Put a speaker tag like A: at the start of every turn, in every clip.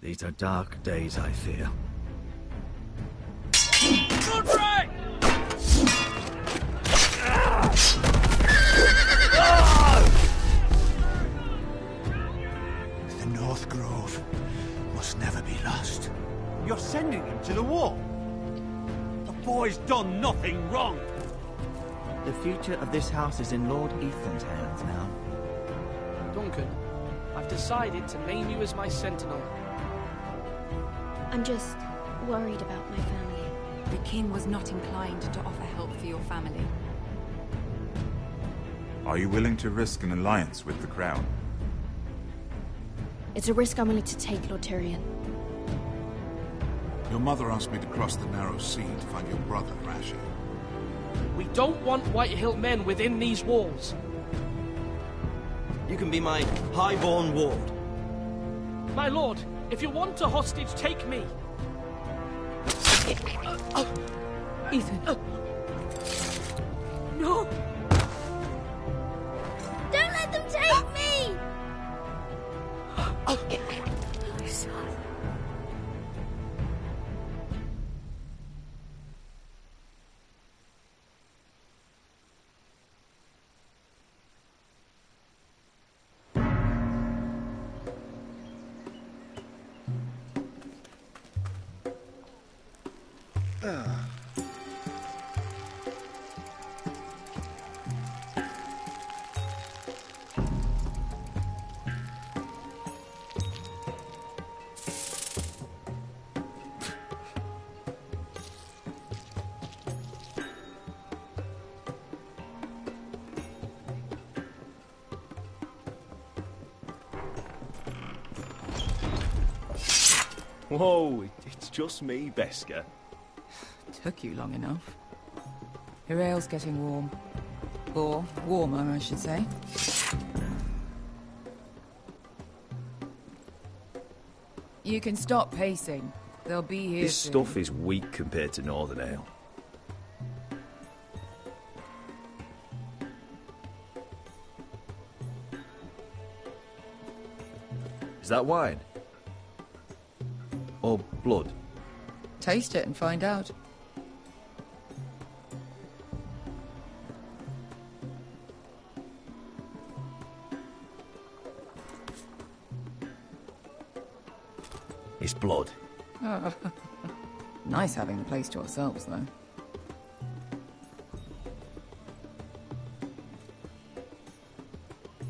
A: These are dark days, I fear.
B: Godfrey!
C: The North Grove must never be lost.
D: You're sending him to the war? The boy's done nothing wrong.
E: The future of this house is in Lord Ethan's hands now.
B: Duncan, I've decided to name you as my sentinel.
F: I'm just worried about my family.
G: The king was not inclined to offer help for your family.
H: Are you willing to risk an alliance with the Crown?
F: It's a risk I'm willing to take, Lord Tyrion.
I: Your mother asked me to cross the narrow sea to find your brother, Rasher.
B: We don't want Whitehill men within these walls.
E: You can be my highborn ward.
B: My lord, if you want a hostage, take me.
G: Ethan.
B: No!
F: Don't let them take me!
G: My son.
A: Whoa, it's just me, Beskar.
G: Took you long enough. Your ale's getting warm. Or warmer, I should say. You can stop pacing. They'll be here
A: This
G: soon.
A: stuff is weak compared to Northern Ale. Is that wine? Or blood?
G: Taste it and find out.
A: It's blood.
G: Nice having the place to ourselves, though.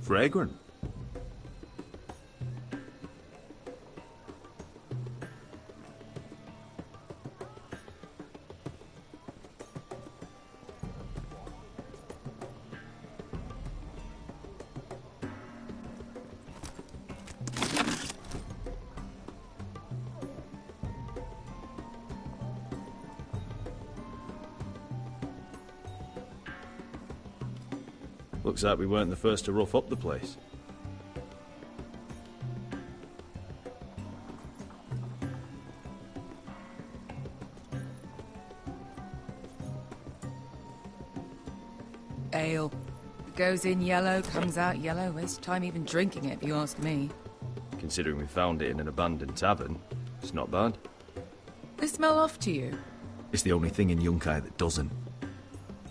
A: Fragrant. Looks like we weren't the first to rough up the place.
G: Ale. Goes in yellow, comes out yellow. Waste time even drinking it, if you ask me.
A: Considering we found it in an abandoned tavern, it's not bad.
G: They smell off to you.
A: It's the only thing in Yunkai that doesn't.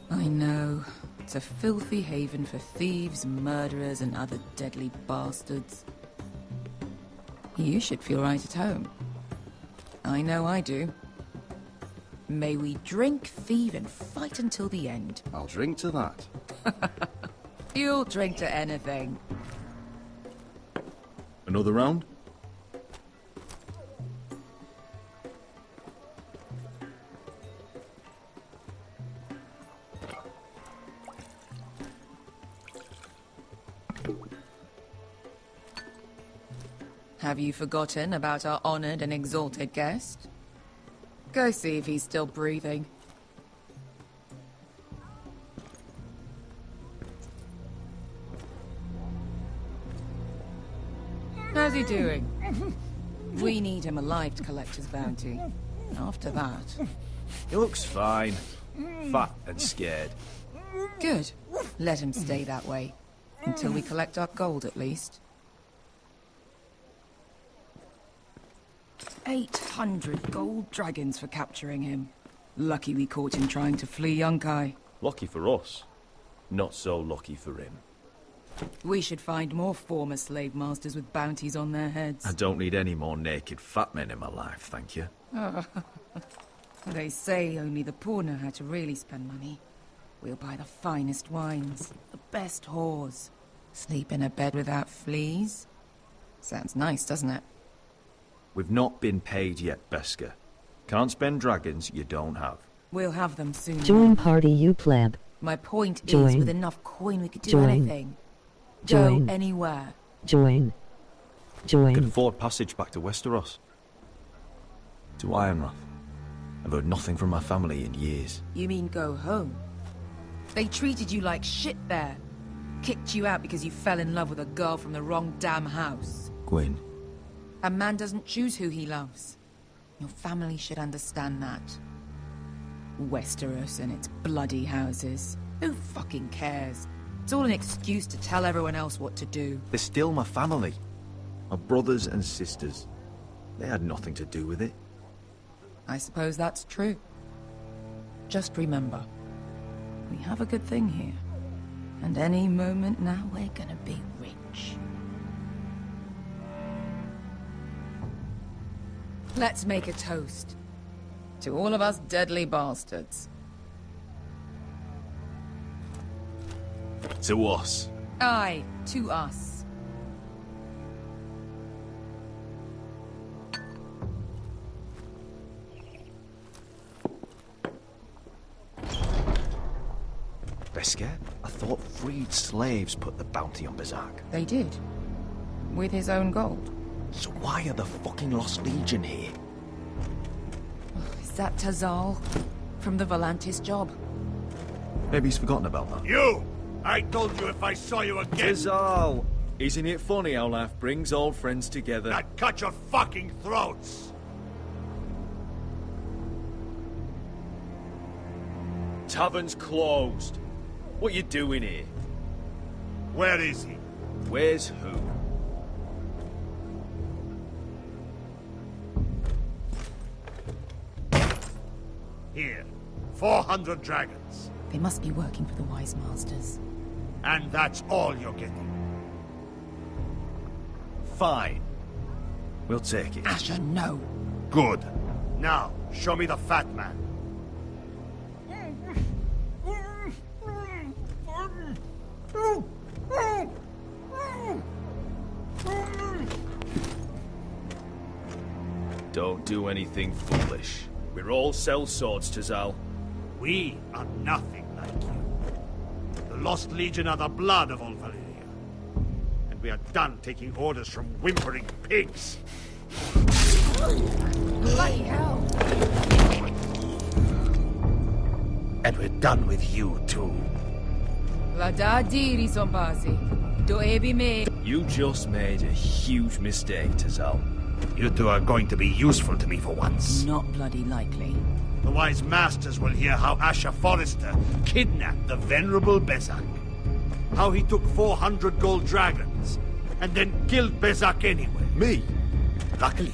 G: I know. It's a filthy haven for thieves, murderers, and other deadly bastards. You should feel right at home. I know I do. May we drink, thieve, and fight until the end.
A: I'll drink to that.
G: You'll drink to anything.
A: Another round?
G: Have you forgotten about our honored and exalted guest? Go see if he's still breathing. How's he doing? We need him alive to collect his bounty. After that...
A: He looks fine. Fat and scared.
G: Good. Let him stay that way. Until we collect our gold, at least. 800 gold dragons for capturing him. Lucky we caught him trying to flee Yunkai.
A: Lucky for us. Not so lucky for him.
G: We should find more former slave masters with bounties on their heads.
J: I don't need any more naked fat men in my life, thank you.
G: They say only the poor know how to really spend money. We'll buy the finest wines, the best whores. Sleep in a bed without fleas. Sounds nice, doesn't it?
J: We've not been paid yet, Beskar. Can't spend dragons you don't have.
G: We'll have them soon.
K: Join party, you pleb.
G: My point
K: Join.
G: is, with enough coin we could do
K: Join.
G: anything.
K: Join.
G: Go anywhere.
K: Join. Join.
J: Can afford passage back to Westeros. To Ironrath. I've heard nothing from my family in years.
G: You mean go home? They treated you like shit there. Kicked you out because you fell in love with a girl from the wrong damn house.
J: Gwyn.
G: A man doesn't choose who he loves. Your family should understand that. Westeros and its bloody houses. Who fucking cares? It's all an excuse to tell everyone else what to do.
J: They're still my family. My brothers and sisters. They had nothing to do with it.
G: I suppose that's true. Just remember, we have a good thing here. And any moment now we're gonna be rich. Let's make a toast. To all of us deadly bastards.
J: To us.
G: Aye, to us.
J: Beskar, I thought freed slaves put the bounty on Berserk.
G: They did. With his own gold.
J: So why are the fucking Lost Legion here?
G: Is that Tazal? From the Volantis job?
J: Maybe he's forgotten about that.
D: You! I told you if I saw you again...
J: Tazal! Isn't it funny how life brings old friends together?
D: I'd cut your fucking throats!
A: Tavern's closed. What you doing here?
D: Where is he?
A: Where's who?
D: Here. 400 dragons.
G: They must be working for the Wise Masters.
D: And that's all you're getting.
J: Fine. We'll take it.
G: Asher, no.
D: Good. Now, show me the fat man.
A: Don't do anything foolish. We're all sellswords, Tazal.
D: We are nothing like you. The Lost Legion are the blood of all Valyria. And we are done taking orders from whimpering pigs.
G: Bloody hell!
D: And we're done with you, too.
G: Vada diri sompasi. Do ebi me.
A: You just made a huge mistake, Tazal.
D: You two are going to be useful to me for once.
G: Not bloody likely.
D: The Wise Masters will hear how Asher Forrester kidnapped the venerable Bezzak. How he took 400 gold dragons, and then killed Bezzak anyway.
J: Me?
D: Luckily,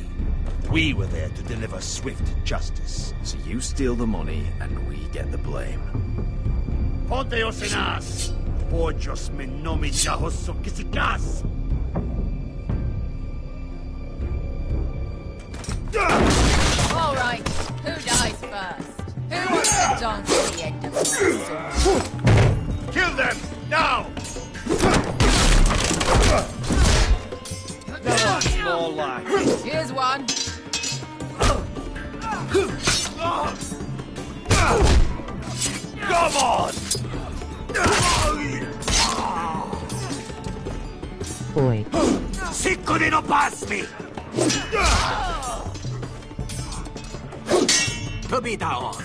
D: we were there to deliver swift justice.
J: So you steal the money, and we get the blame.
D: Ponteos en as! Pojos me nomi jahoso kisikas!
G: All right, who dies first? Who wants to dance at the end of the sword?
D: Kill them, now!
A: More like.
G: Here's one.
D: Come on!
K: Boy.
D: Sicko di non pasmi! Kabita on!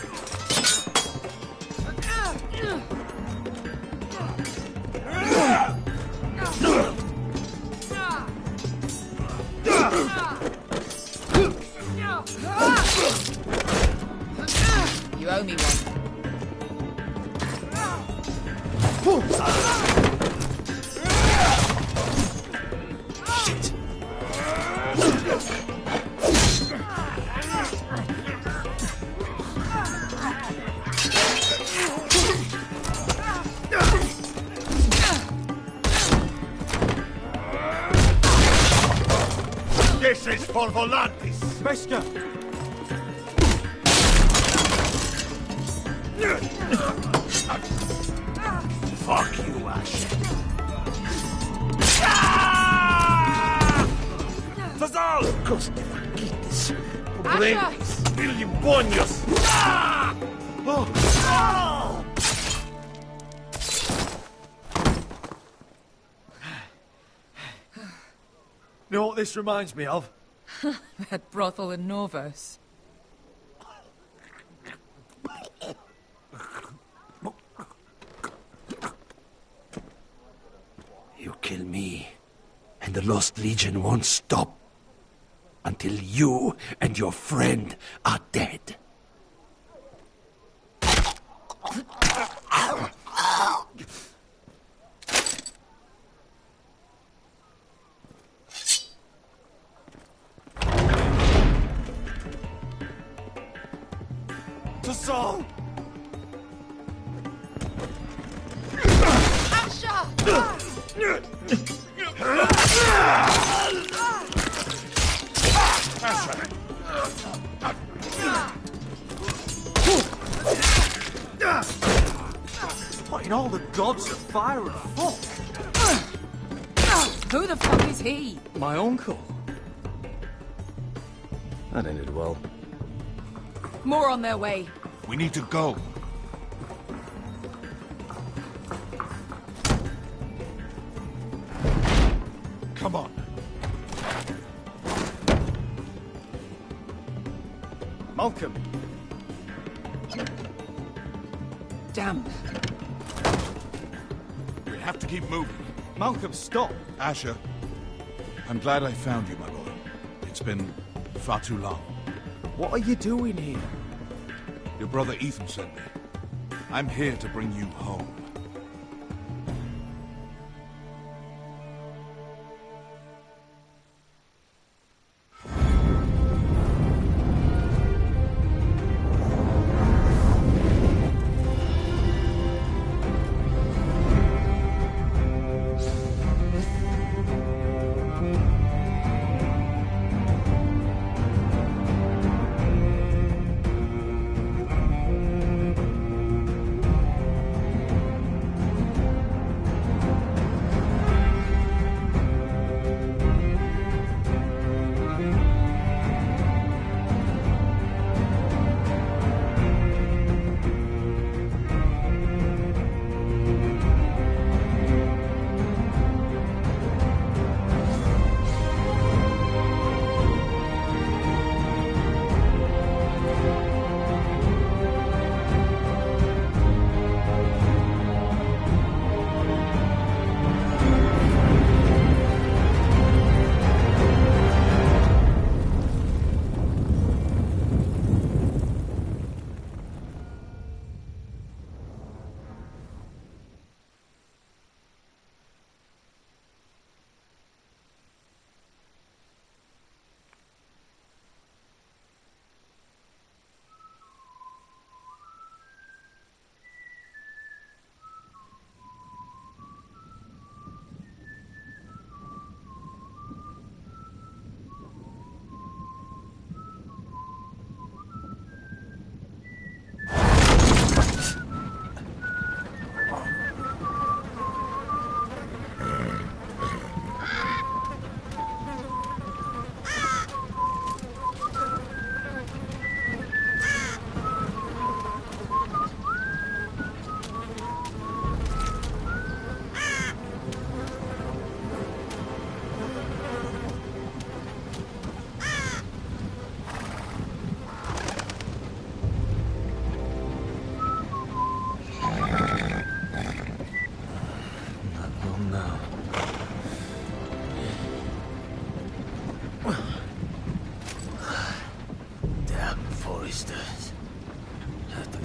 G: You owe me one.
D: Shit! horses for Volantis!
J: Beskha!
D: Fuck you, Ash.
J: Fazal!
D: Coste faquites. Pobretes. Ilimbonios.
J: You know what this reminds me of?
G: That brothel in Norvos.
D: You kill me, and the Lost Legion won't stop until you and your friend are dead.
J: Tassal! What in all the gods of fire and fuck?
G: Who the fuck is he?
J: My uncle. That ended well.
G: More on their way.
I: We need to go. Come on.
J: Malcolm!
G: Damn.
I: We have to keep moving.
J: Malcolm, stop!
I: Asher, I'm glad I found you, my boy. It's been far too long.
J: What are you doing here?
I: Your brother Ethan sent me. I'm here to bring you home.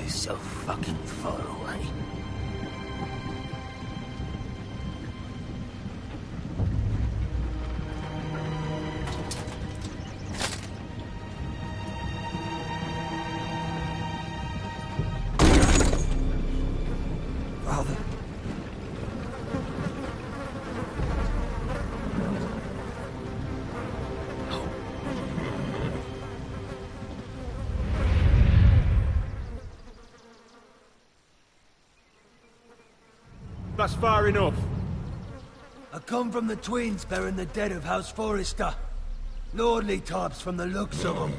D: So fucking far away.
J: Father.
L: That's far enough.
C: I come from the twins bearing the dead of House Forrester. Lordly types from the looks of them.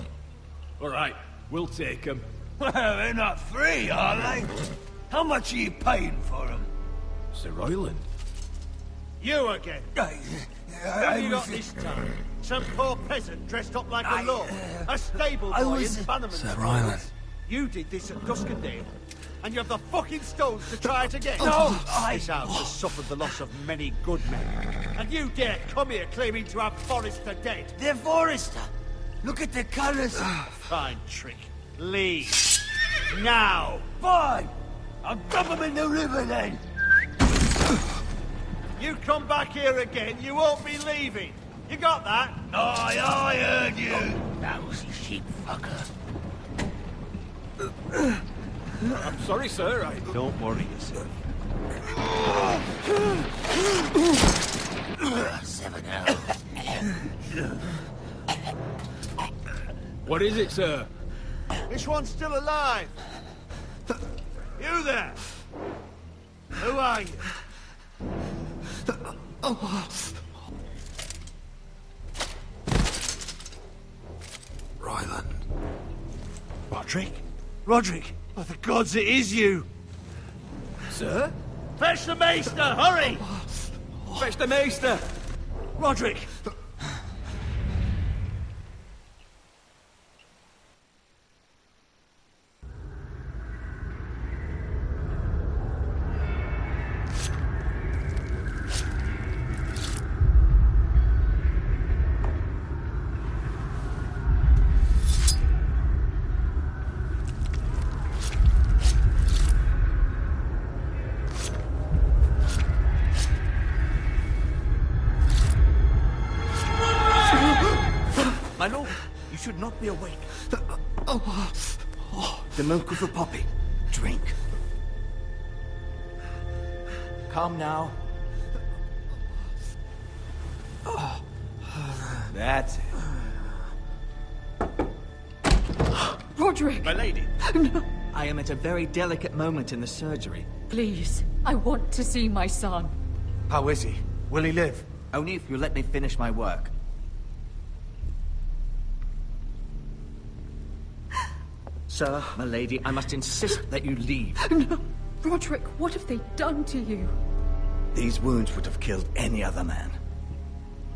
L: Alright, we'll take them.
C: Well, they're not free, are they? How much are you paying for them?
L: Sir Royland.
D: You again. Who have you got this time? Some poor peasant dressed up like a lord? A stable boy in Bannerman's
C: Sir
D: Royland.
C: Royland.
D: You did this at Duskendale, and you have the fucking stones to try it again.
C: No,
D: This house has suffered the loss of many good men, and you dare come here claiming to have Forrester dead.
C: They're Forrester. Look at the colours.
D: Fine trick. Leave. Now.
C: Fine. I'll dump them in the river then.
D: You come back here again, you won't be leaving. You got that?
C: Aye, I heard you. Lousy sheep fucker.
L: I'm sorry, sir.
D: Don't worry yourself.
C: 7 hours.
L: What is it, sir?
D: This one's still alive. You there? Who are you?
C: Royland.
D: Roderick? Roderick! By the gods, it is you!
L: Sir?
D: Fetch the maester, hurry!
L: Fetch the maester!
D: Roderick!
E: My lord, you should not be awake. The milk of the poppy. Drink. Calm now. That's it.
G: Roderick!
D: My lady!
G: No.
E: I am at a very delicate moment in the surgery.
G: Please, I want to see my son.
C: How is he? Will he live?
E: Only if you let me finish my work. Sir, my lady, I must insist that you leave.
G: No. Roderick, what have they done to you?
E: These wounds would have killed any other man.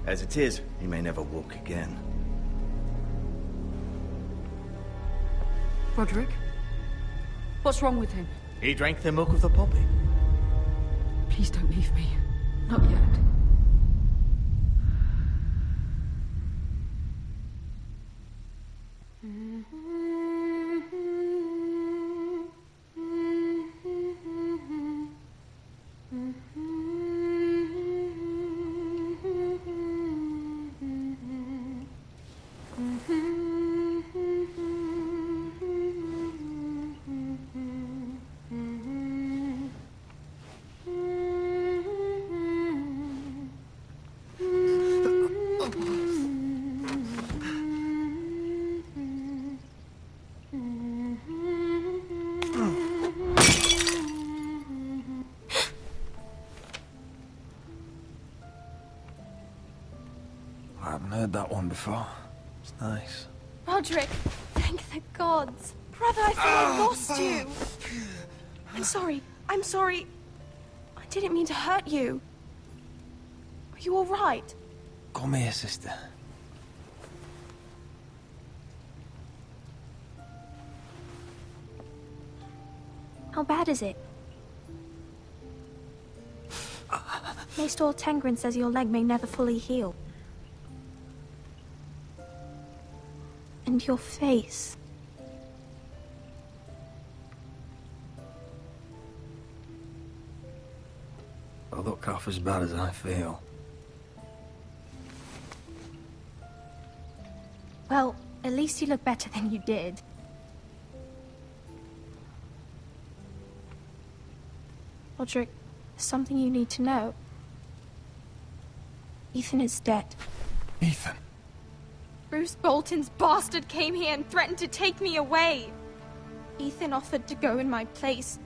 E: As it is, he may never walk again.
G: Roderick? What's wrong with him?
E: He drank the milk of the poppy.
G: Please don't leave me. Not yet.
J: I haven't heard that one before. It's nice.
F: Roderick, thank the gods. Brother, I thought I lost you. I'm sorry. I didn't mean to hurt you. Are you all right?
J: Come here, sister.
F: How bad is it? Maester Tengrin says your leg may never fully heal. And your face.
J: I look half as bad as I feel.
F: Well, at least you look better than you did. Roderick, there's something you need to know. Ethan is dead.
I: Ethan?
F: Bruce Bolton's bastard came here and threatened to take me away. Ethan offered to go in my place.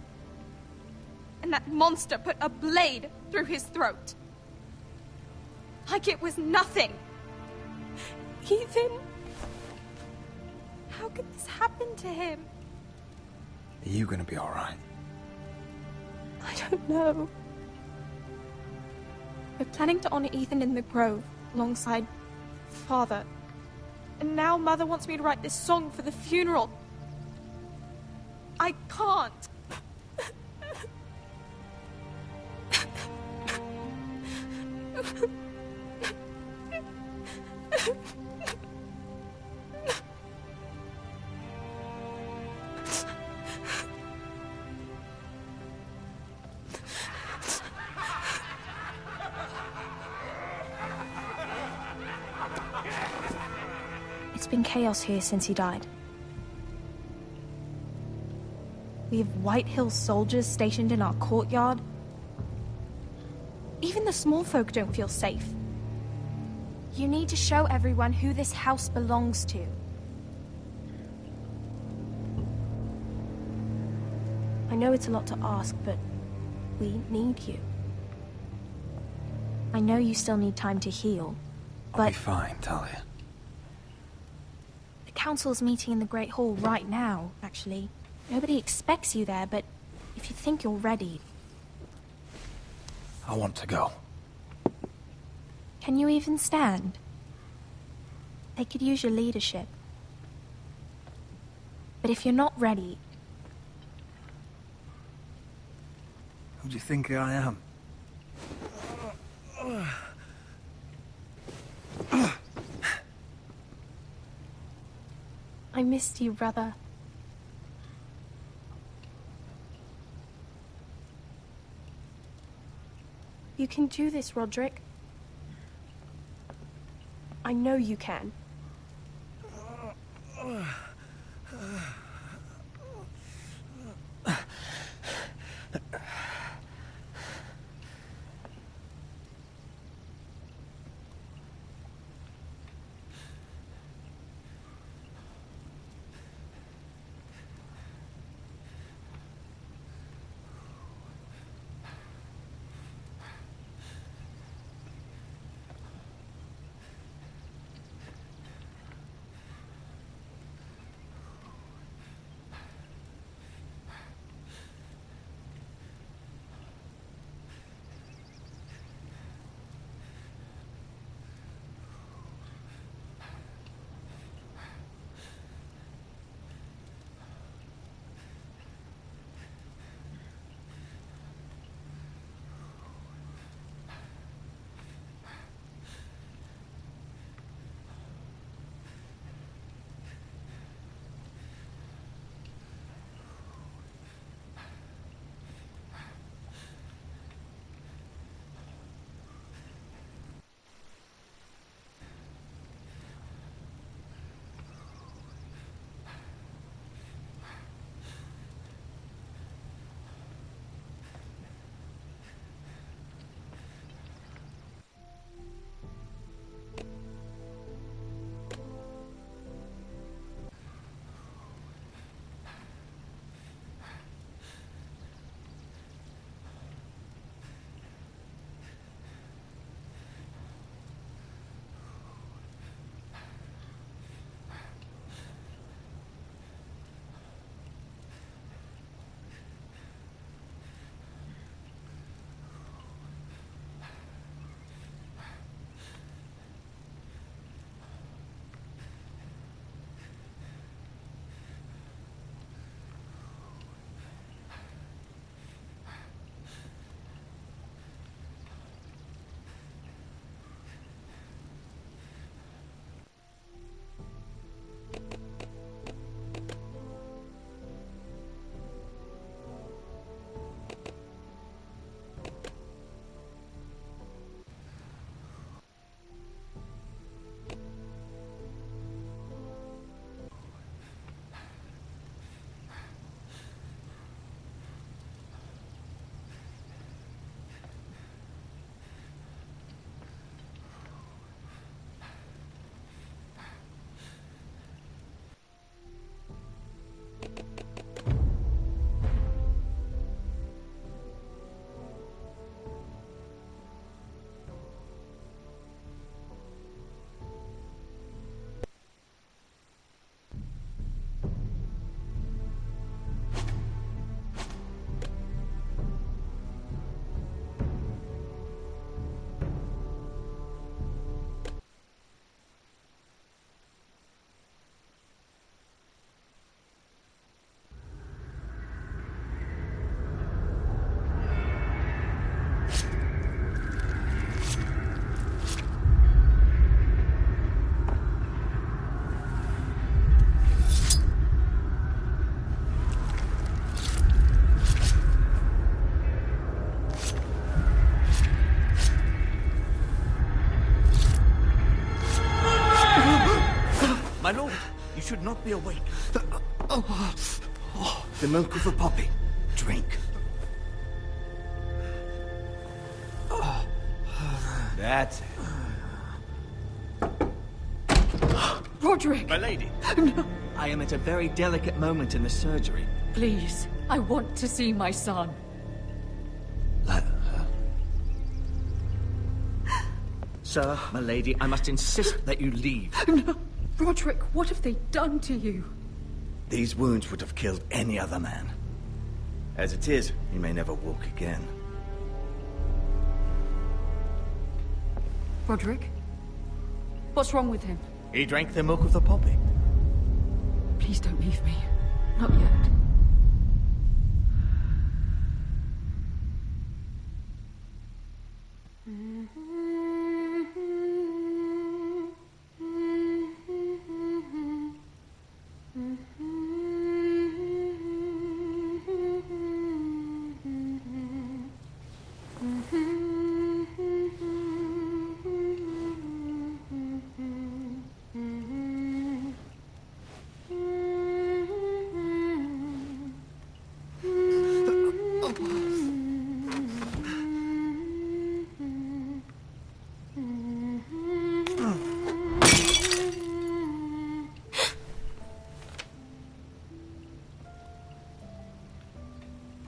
F: and that monster put a blade through his throat. Like it was nothing. Ethan... How could this happen to him?
M: Are you gonna be alright?
F: I don't know. We're planning to honor Ethan in the Grove, alongside Father. And now Mother wants me to write this song for the funeral. I can't. It's been chaos here since he died. We have White Hill soldiers stationed in our courtyard. Even the small folk don't feel safe. You need to show everyone who this house belongs to. I know it's a lot to ask, but we need you. I know you still need time to heal, but...
M: I'll be fine, Talia.
F: The council's meeting in the Great Hall right now, actually. Nobody expects you there, but if you think you're ready...
M: I want to go.
F: Can you even stand? They could use your leadership. But if you're not ready...
M: Who do you think I am?
F: I missed you, brother. You can do this, Roderick. I know you can.
E: should not be awake. The milk of the poppy. Drink. That's it.
N: Roderick!
E: My lady.
N: No.
E: I am at a very delicate moment in the surgery.
N: Please, I want to see my son.
E: Let her. Sir, my lady, I must insist that you leave.
N: No. Roderick, what have they done to you?
E: These wounds would have killed any other man. As it is, he may never walk again.
N: Roderick? What's wrong with him?
E: He drank the milk of the poppy.
N: Please don't leave me. Not yet.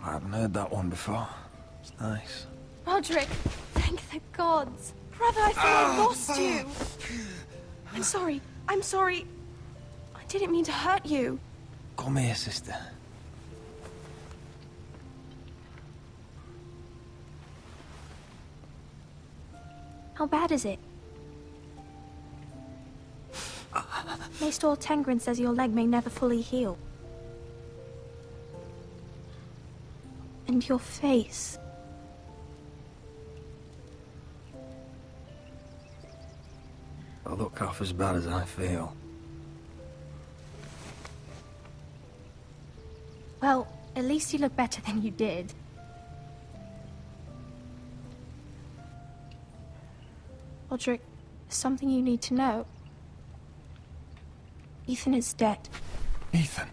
M: I haven't heard that one before. It's nice.
F: Roderick, thank the gods. Brother, I thought I lost you. I'm sorry. I'm sorry. I didn't mean to hurt you.
M: Come here, sister.
F: How bad is it? Maester Tengrin says your leg may never fully heal. And your face.
M: I look half as bad as I feel.
F: Well, at least you look better than you did. Roderick, there's something you need to know. Ethan is dead.
M: Ethan?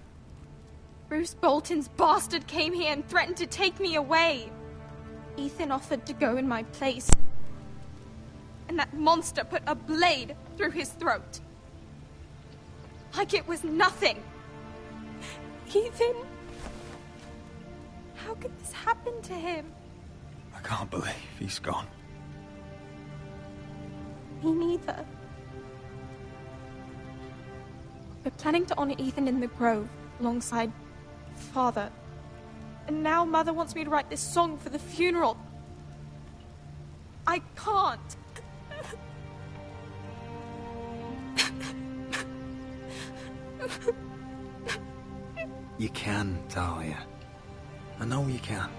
F: Bruce Bolton's bastard came here and threatened to take me away. Ethan offered to go in my place. And that monster put a blade through his throat. Like it was nothing. Ethan? How could this happen to him?
M: I can't believe he's gone.
F: Me neither. We're planning to honor Ethan in the Grove, alongside Father. And now Mother wants me to write this song for the funeral. I can't.
M: You can, Talia. I know you can.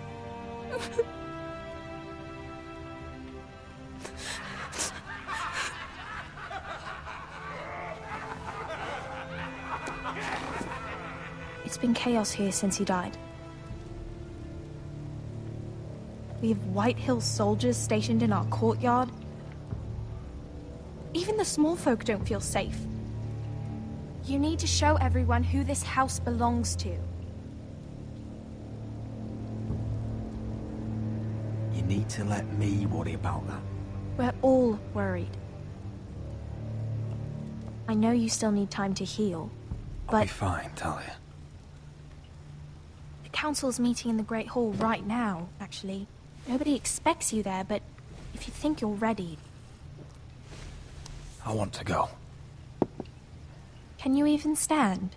F: It's been chaos here since he died. We have White Hill soldiers stationed in our courtyard. Even the small folk don't feel safe. You need to show everyone who this house belongs to.
M: You need to let me worry about that.
F: We're all worried. I know you still need time to heal,
M: I'll
F: but
M: be fine, Talia.
F: the council's meeting in the Great Hall right now, actually. Nobody expects you there, but if you think you're ready...
M: I want to go.
F: Can you even stand?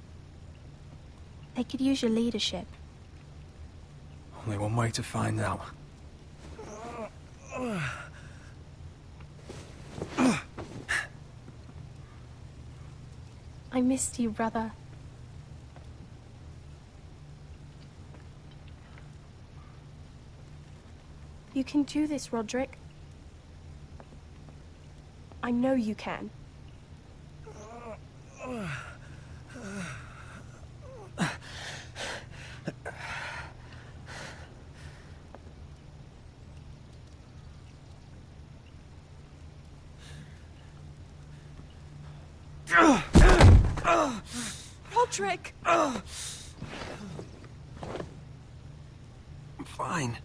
F: They could use your leadership.
M: Only one way to find out.
F: I missed you, brother. You can do this, Roderick. I know you can. Patrick!
M: I'm fine.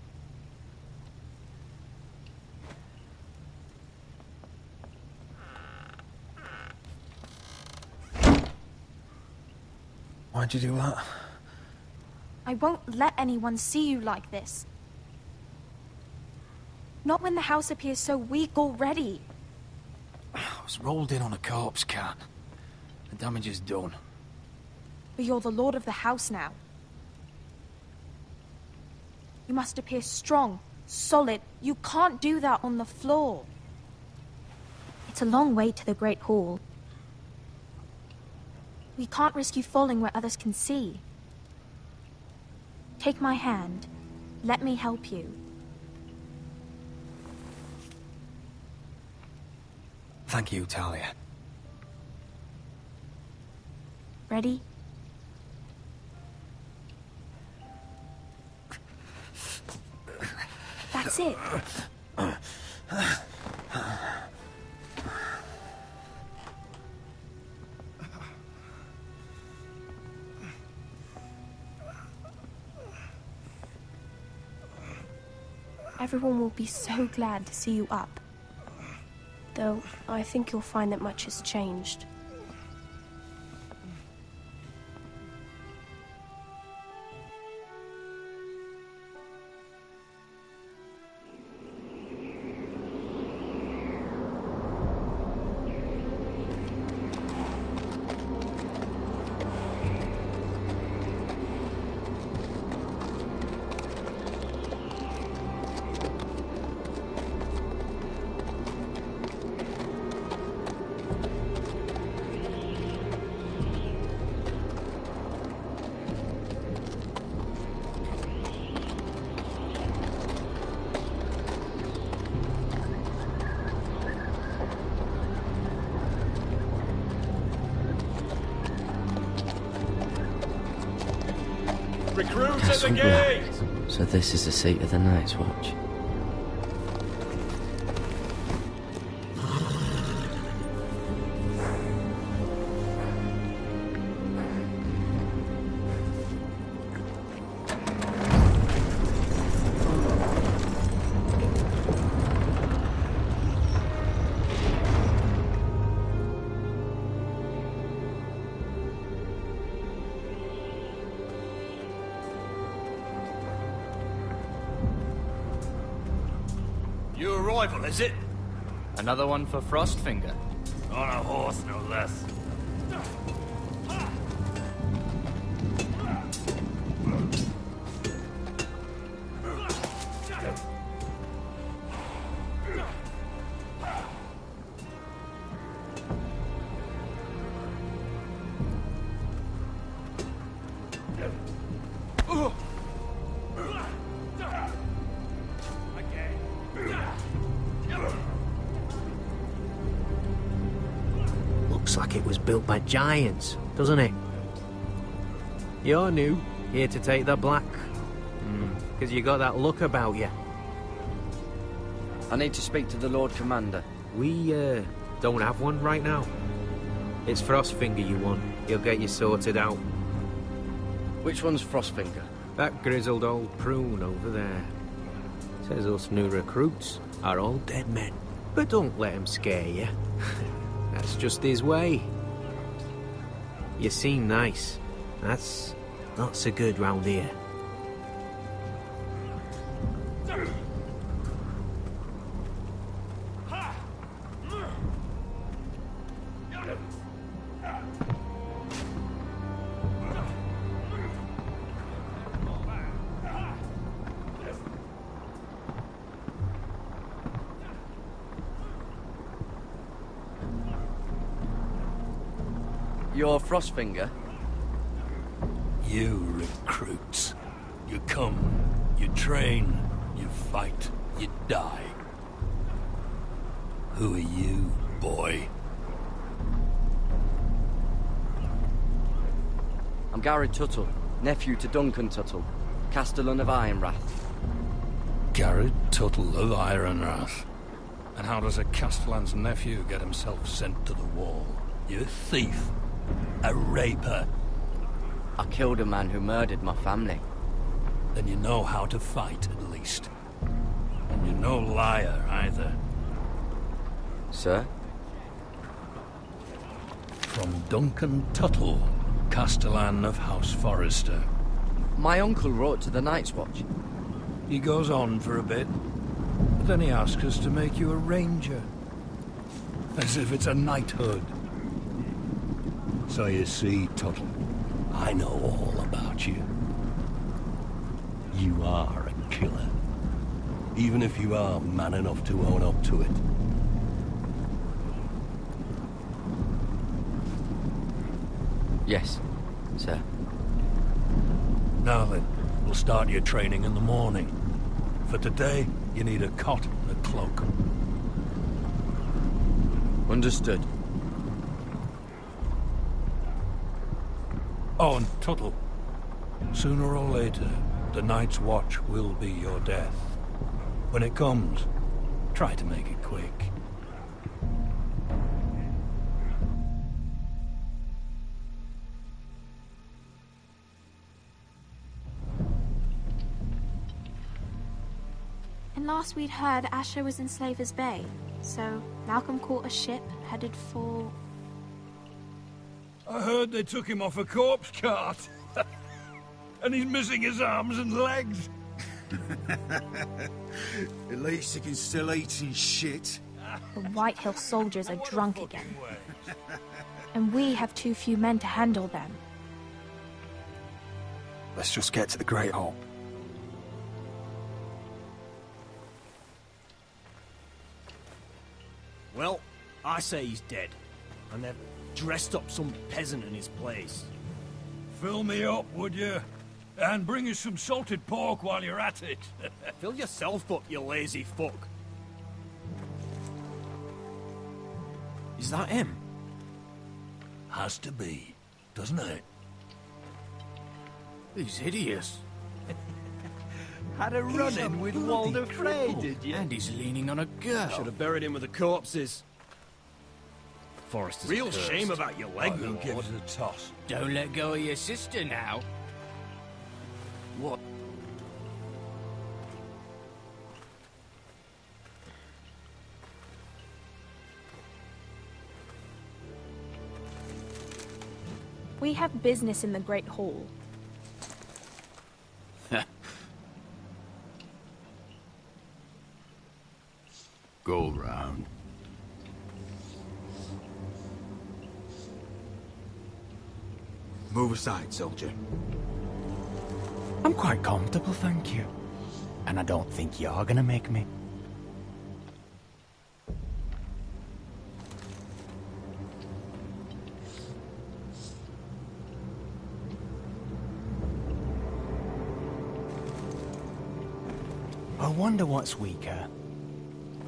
M: Why'd you do that?
F: I won't let anyone see you like this. Not when the house appears so weak already.
M: I was rolled in on a corpse cart. The damage is done.
F: But you're the lord of the house now. You must appear strong, solid. You can't do that on the floor. It's a long way to the Great Hall. We can't risk you falling where others can see. Take my hand. Let me help you.
M: Thank you, Talia.
F: Ready? That's it. Everyone will be so glad to see you up.
O: Though, I think you'll find that much has changed.
L: Recruits at the gate!
P: So this is the seat of the Night's Watch.
D: Your arrival, is it?
B: Another one for Frostfinger.
D: On a horse, no less.
Q: Looks like it was built by giants, doesn't it? You're new, here to take the black. Because you got that look about you.
P: I need to speak to the Lord Commander.
Q: We, don't have one right now. It's Frostfinger you want. He'll get you sorted out.
P: Which one's Frostfinger?
Q: That grizzled old prune over there. Says us new recruits are all dead men. But don't let him scare you. That's just his way. You seem nice. That's not so good round here.
P: You're Frostfinger?
R: You recruits. You come, you train, you fight, you die. Who are you, boy?
P: I'm Garrett Tuttle, nephew to Duncan Tuttle, Castellan of Ironrath.
R: Garrett Tuttle of Ironrath. And how does a Castellan's nephew get himself sent to the wall? You thief. A raper.
P: I killed a man who murdered my family.
R: Then you know how to fight, at least. And you're no liar, either.
P: Sir?
R: From Duncan Tuttle, Castellan of House Forrester.
P: My uncle wrote to the Night's Watch.
R: He goes on for a bit, but then he asks us to make you a ranger. As if it's a knighthood. So you see, Tuttle, I know all about you. You are a killer. Even if you are man enough to own up to it.
P: Yes, sir.
R: Now then, we'll start your training in the morning. For today, you need a cot and a cloak.
P: Understood.
R: Oh, and Tuttle. Sooner or later, the Night's Watch will be your death. When it comes, try to make it quick.
O: And last we'd heard, Asher was in Slaver's Bay. So, Malcolm caught a ship headed for...
R: I heard they took him off a corpse cart. And he's missing his arms and legs.
D: At least he can still eat and shit.
O: The Whitehill soldiers are drunk again. And we have too few men to handle them.
M: Let's just get to the Great Hall.
L: Well, I say he's dead. And they've dressed up some peasant in his place.
R: Fill me up, would you? And bring us some salted pork while you're at it.
L: Fill yourself up, you lazy fuck. Is that him?
R: Has to be, doesn't it?
M: He's hideous.
L: Had a run-in with Walder Frey, did you?
M: And he's leaning on a girl.
L: Should have buried him with the corpses.
M: Forrester's
L: Real
M: cursed.
L: shame about your leg,
R: Who
L: my
R: gives
L: lord.
R: it a toss?
M: Don't let go of your sister now.
L: What?
O: We have business in the Great Hall.
S: Go round.
M: Move aside, soldier. I'm quite comfortable, thank you. And I don't think you're gonna make me. I wonder what's weaker.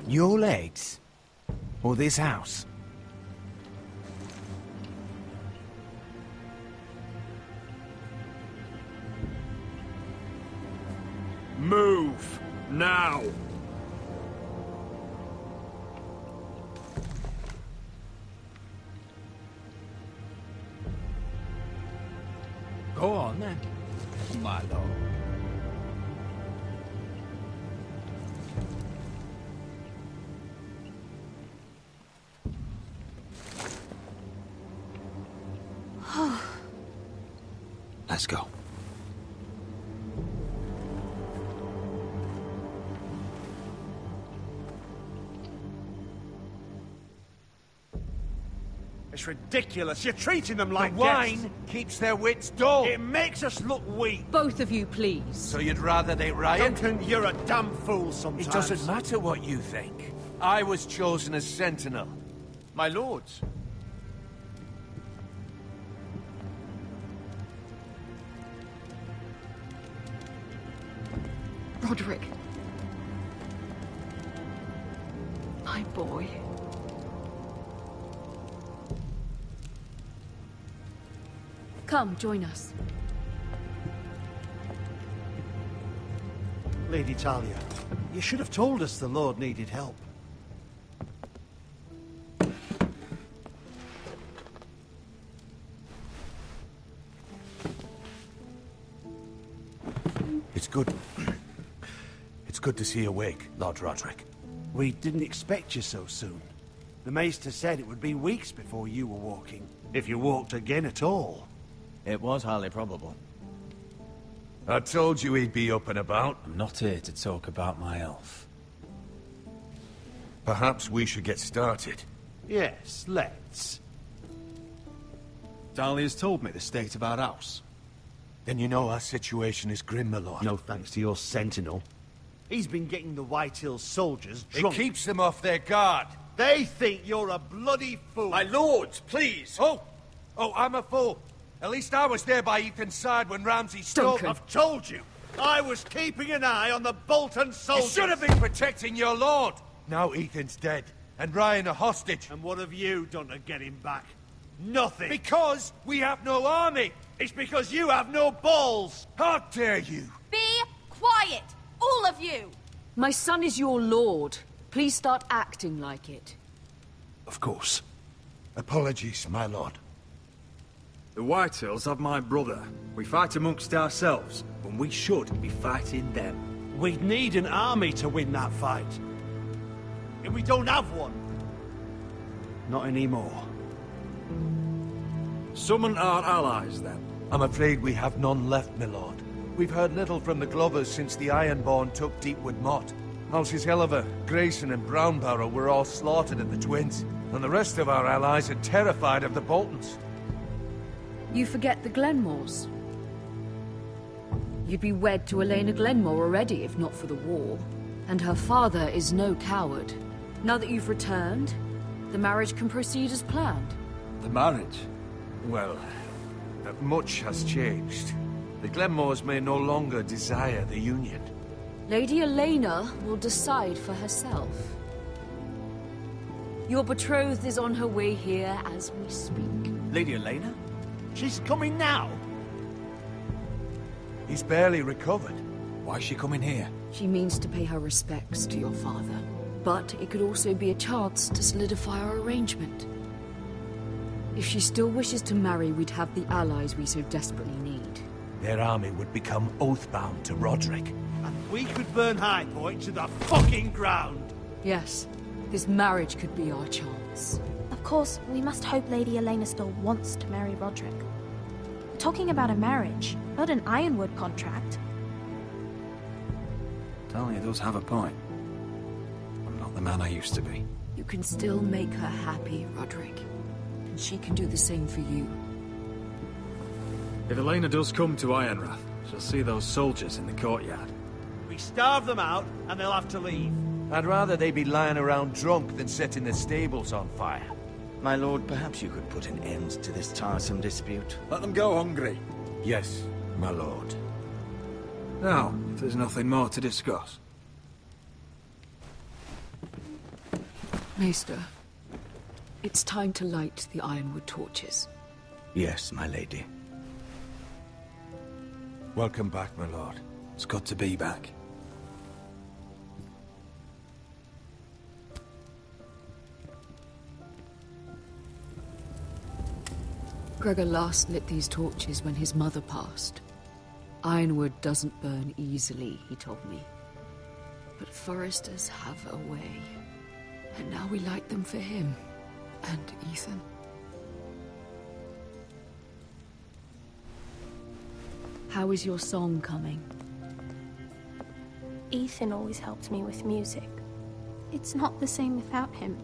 M: Your legs? Or this house?
D: Move! Now!
M: Go on then, my lord. Let's go.
D: It's ridiculous. You're treating them like
L: The wine
D: guests.
L: keeps their wits dull.
D: It makes us look weak.
N: Both of you, please.
L: So you'd rather they riot?
D: Duncan, you're a damn fool sometimes.
L: It doesn't matter what you think. I was chosen as sentinel. My lords.
N: Roderick. My boy. Come, join us.
D: Lady Talia, you should have told us the Lord needed help.
I: good... It's good to see you awake, Lord Roderick.
D: We didn't expect you so soon. The Maester said it would be weeks before you were walking, if you walked again at all.
E: It was highly probable.
I: I told you he'd be up and about.
M: I'm not here to talk about my elf.
I: Perhaps we should get started.
D: Yes, let's.
J: Dahlia's told me the state of our house.
I: Then you know our situation is grim, my lord.
D: No thanks to your sentinel. He's been getting the Whitehill soldiers drunk.
I: It keeps them off their guard.
D: They think you're a bloody fool.
I: My lords, please! Oh, I'm a fool. At least I was there by Ethan's side when Ramsay stole...
D: Duncan. I've told you. I was keeping an eye on the Bolton soldiers.
I: You should have been protecting your lord. Now Ethan's dead, and Ryan a hostage.
D: And what have you done to get him back? Nothing.
I: Because we have no army.
D: It's because you have no balls.
I: How dare you?
F: Be quiet, all of you!
N: My son is your lord. Please start acting like it.
I: Of course. Apologies, my lord.
J: The Whitehills have my brother. We fight amongst ourselves, when we should be fighting them.
D: We'd need an army to win that fight. And we don't have one. Not anymore.
J: Summon our allies, then.
I: I'm afraid we have none left, my lord. We've heard little from the Glovers since the Ironborn took Deepwood Motte. Houses Helliver, Grayson and Brownbarrow were all slaughtered at the Twins, and the rest of our allies are terrified of the Boltons.
N: You forget the Glenmores. You'd be wed to Elena Glenmore already, if not for the war. And her father is no coward. Now that you've returned, the marriage can proceed as planned.
J: The marriage?
I: Well, much has changed. The Glenmores may no longer desire the union.
N: Lady Elena will decide for herself. Your betrothed is on her way here as we speak.
J: Lady Elena?
D: She's coming now?
I: He's barely recovered.
J: Why is she coming here?
N: She means to pay her respects to your father. But it could also be a chance to solidify our arrangement. If she still wishes to marry, we'd have the allies we so desperately need.
I: Their army would become oath-bound to Roderick.
D: And we could burn High Point to the fucking ground!
N: Yes, this marriage could be our chance.
O: Of course, we must hope Lady Elena still wants to marry Roderick. We're talking about a marriage, not an Ironwood contract.
J: Dahlia does have a point. I'm not the man I used to be.
N: You can still make her happy, Roderick. And she can do the same for you.
J: If Elena does come to Ironrath, she'll see those soldiers in the courtyard.
D: We starve them out, and they'll have to leave.
I: I'd rather they be lying around drunk than setting the stables on fire.
E: My lord, perhaps you could put an end to this tiresome dispute.
J: Let them go hungry.
I: Yes, my lord.
J: Now, if there's nothing more to discuss.
N: Maester, it's time to light the Ironwood torches.
E: Yes, my lady.
I: Welcome back, my lord.
J: It's good to be back.
N: Gregor last lit these torches when his mother passed. Ironwood doesn't burn easily, he told me. But foresters have a way. And now we light them for him. And Ethan. How is your song coming?
O: Ethan always helps me with music.
F: It's not the same without him.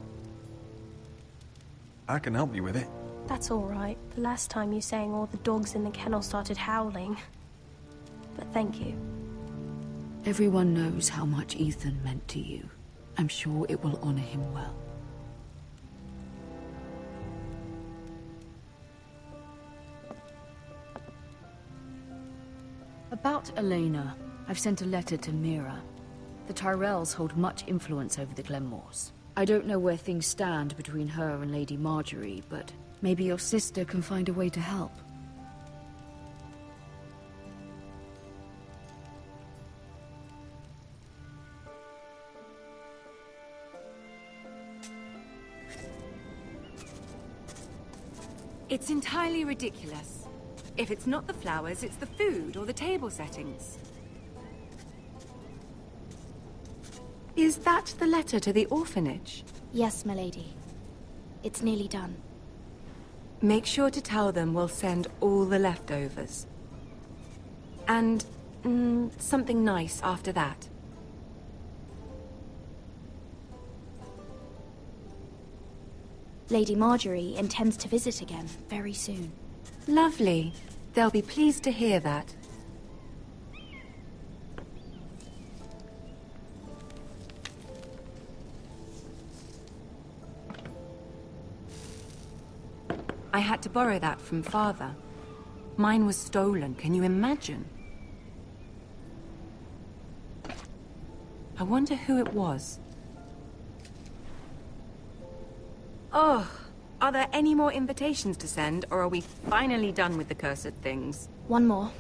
J: I can help you with it.
O: That's all right. The last time you sang, all the dogs in the kennel started howling. But thank you.
N: Everyone knows how much Ethan meant to you. I'm sure it will honor him well. About Elena, I've sent a letter to Mira. The Tyrells hold much influence over the Glenmores. I don't know where things stand between her and Lady Marjorie, but maybe your sister can find a way to help.
T: It's entirely ridiculous. If it's not the flowers, it's the food or the table settings.
U: Is that the letter to the orphanage?
O: Yes, milady. It's nearly done.
U: Make sure to tell them we'll send all the leftovers. And, something nice after that.
O: Lady Marjorie intends to visit again very soon.
U: Lovely. They'll be pleased to hear that. I had to borrow that from Father. Mine was stolen, can you imagine? I wonder who it was. Oh, are there any more invitations to send, or are we finally done with the cursed things?
O: One more.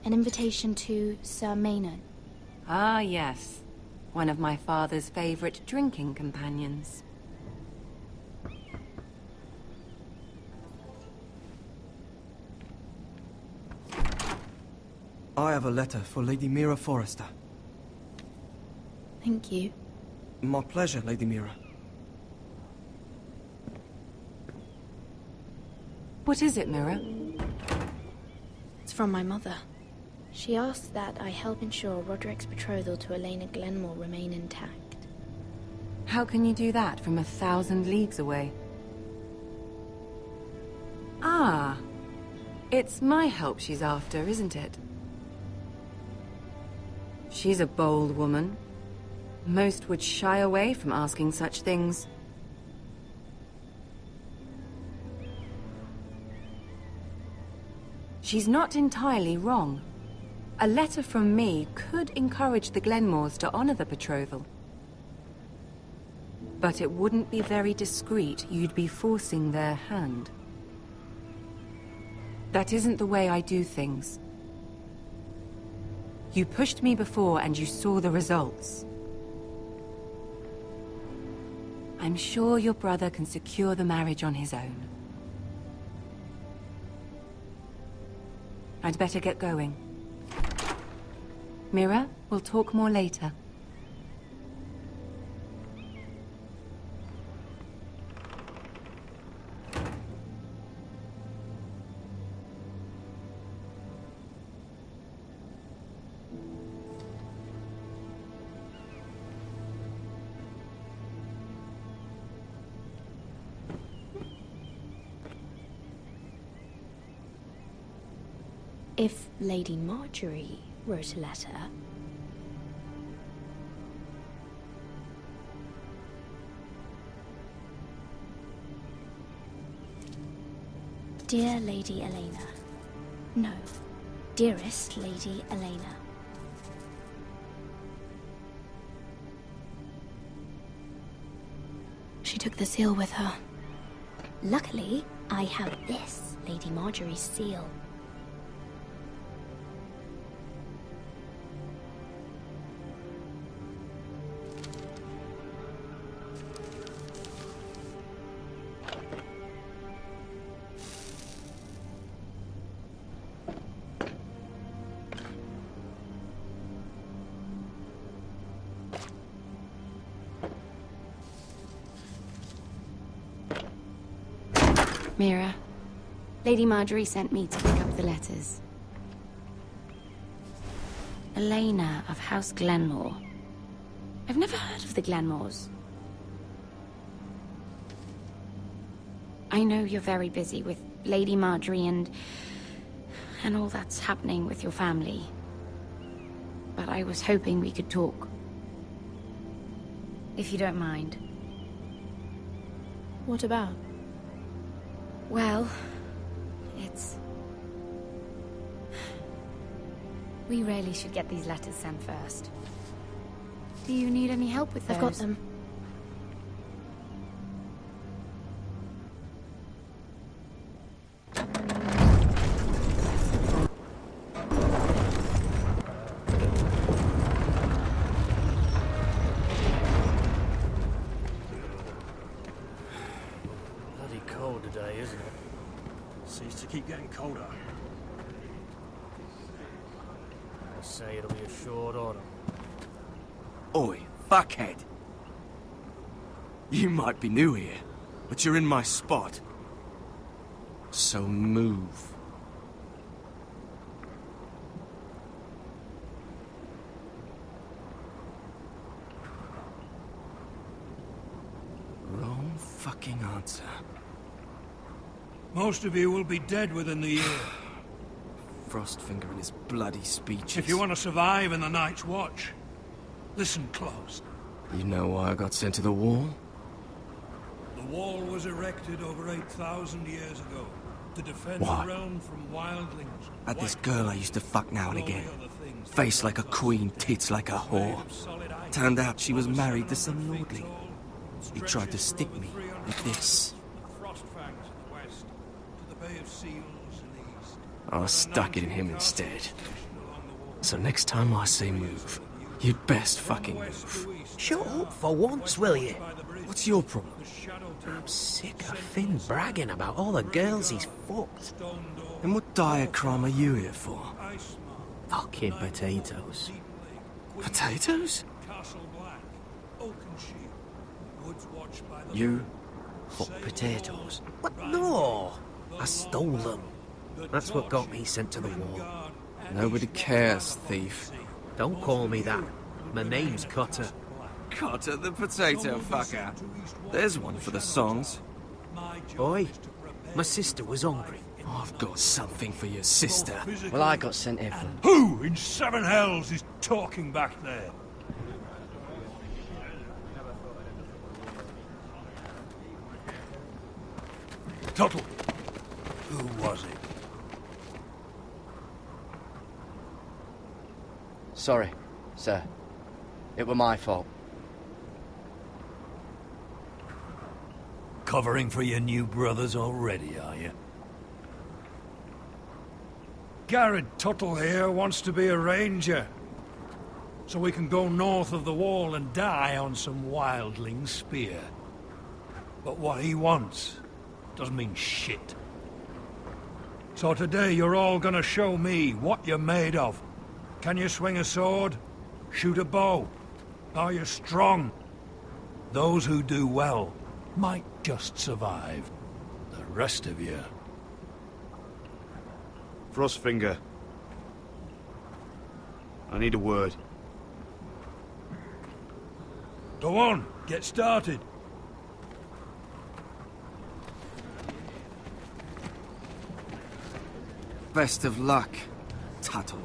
O: An invitation to Sir Maynard.
U: Ah, yes. One of my father's favorite drinking companions.
V: I have a letter for Lady Mira Forrester.
O: Thank you.
V: My pleasure, Lady Mira.
U: What is it, Mira?
O: It's from my mother. She asks that I help ensure Roderick's betrothal to Elena Glenmore remain intact.
U: How can you do that from 1,000 leagues away? Ah, it's my help she's after, isn't it? She's a bold woman. Most would shy away from asking such things. She's not entirely wrong. A letter from me could encourage the Glenmores to honor the betrothal. But it wouldn't be very discreet. You'd be forcing their hand. That isn't the way I do things. You pushed me before and you saw the results. I'm sure your brother can secure the marriage on his own. I'd better get going. Mira, we'll talk more later.
O: If Lady Marjorie wrote a letter... Dear Lady Elena. No, dearest Lady Elena. She took the seal with her. Luckily, I have this, Lady Marjorie's seal.
T: Mira, Lady Marjorie sent me to pick up the letters. Elena of House Glenmore. I've never heard of the Glenmores. I know you're very busy with Lady Marjorie and all that's happening with your family. But I was hoping we could talk. If you don't mind.
O: What about?
T: Well, we really should get these letters sent first. Do you need any help with those?
O: I've got them.
L: Bloody cold today, isn't it? Seems to keep getting colder. They say it'll be a short autumn.
V: Oi, fuckhead. You might be new here, but you're in my spot. So move. Wrong fucking answer.
R: Most of you will be dead within the year.
V: Frostfinger and his bloody speeches.
R: If you want to survive in the Night's Watch, listen close.
V: You know why I got sent to the wall?
R: The wall was erected over 8,000 years ago to defend
V: Why?
R: the realm from wildlings.
V: Had this girl I used to fuck now and again. Face like a queen, tits like a whore. Turned out she was married to some lordling. He tried to stick me with this. I stuck it in him instead. So next time I say move, you'd best fucking move.
Q: Shut up for once, will you?
V: What's your problem?
Q: I'm sick of Finn bragging about all the girls he's fucked.
V: And what dire crime are you here for?
Q: Fucking potatoes.
V: Potatoes?
P: You fuck potatoes?
Q: What? No! I stole them. That's what got me sent to the wall.
V: Nobody cares, thief.
Q: Don't call me that. My name's Cutter.
V: Cotter the potato fucker. There's one for the songs.
Q: Boy, my sister was hungry.
V: I've got something for your sister.
P: Well, I got sent here from...
R: Who in seven hells is talking back there? Tuttle. Who was it?
P: Sorry, sir. It were my fault.
R: Covering for your new brothers already, are you? Garrett Tuttle here wants to be a ranger. So we can go north of the wall and die on some wildling spear. But what he wants doesn't mean shit. So today you're all gonna show me what you're made of. Can you swing a sword? Shoot a bow? Are you strong? Those who do well might just survive. The rest of you...
D: Frostfinger. I need a word.
R: Go on, get started.
V: Best of luck, Tuttle.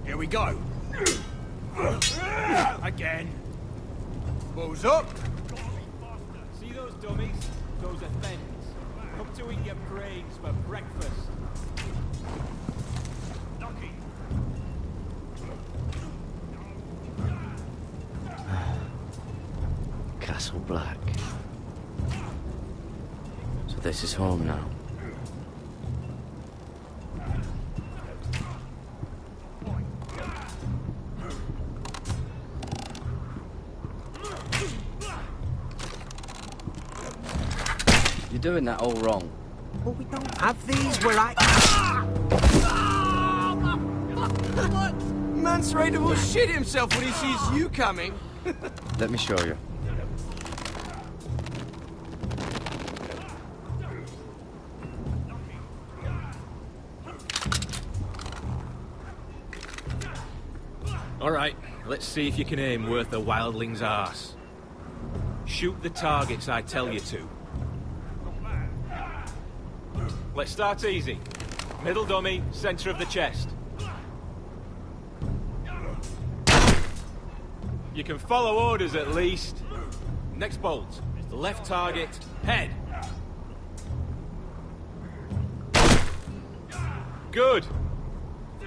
L: Here we go. Again. Bows up.
A: See those dummies? Those are thens. Come to eat your brains for breakfast.
P: Castle Black. So this is home now. You're doing that all wrong.
Q: But we don't have these where I...
V: Man's ready to shit himself when he sees you coming.
P: Let me show you.
A: All right, let's see if you can aim worth a wildling's arse. Shoot the targets I tell you to. Let's start easy. Middle dummy, center of the chest. You can follow orders at least. Next bolt. Left target, head. Good.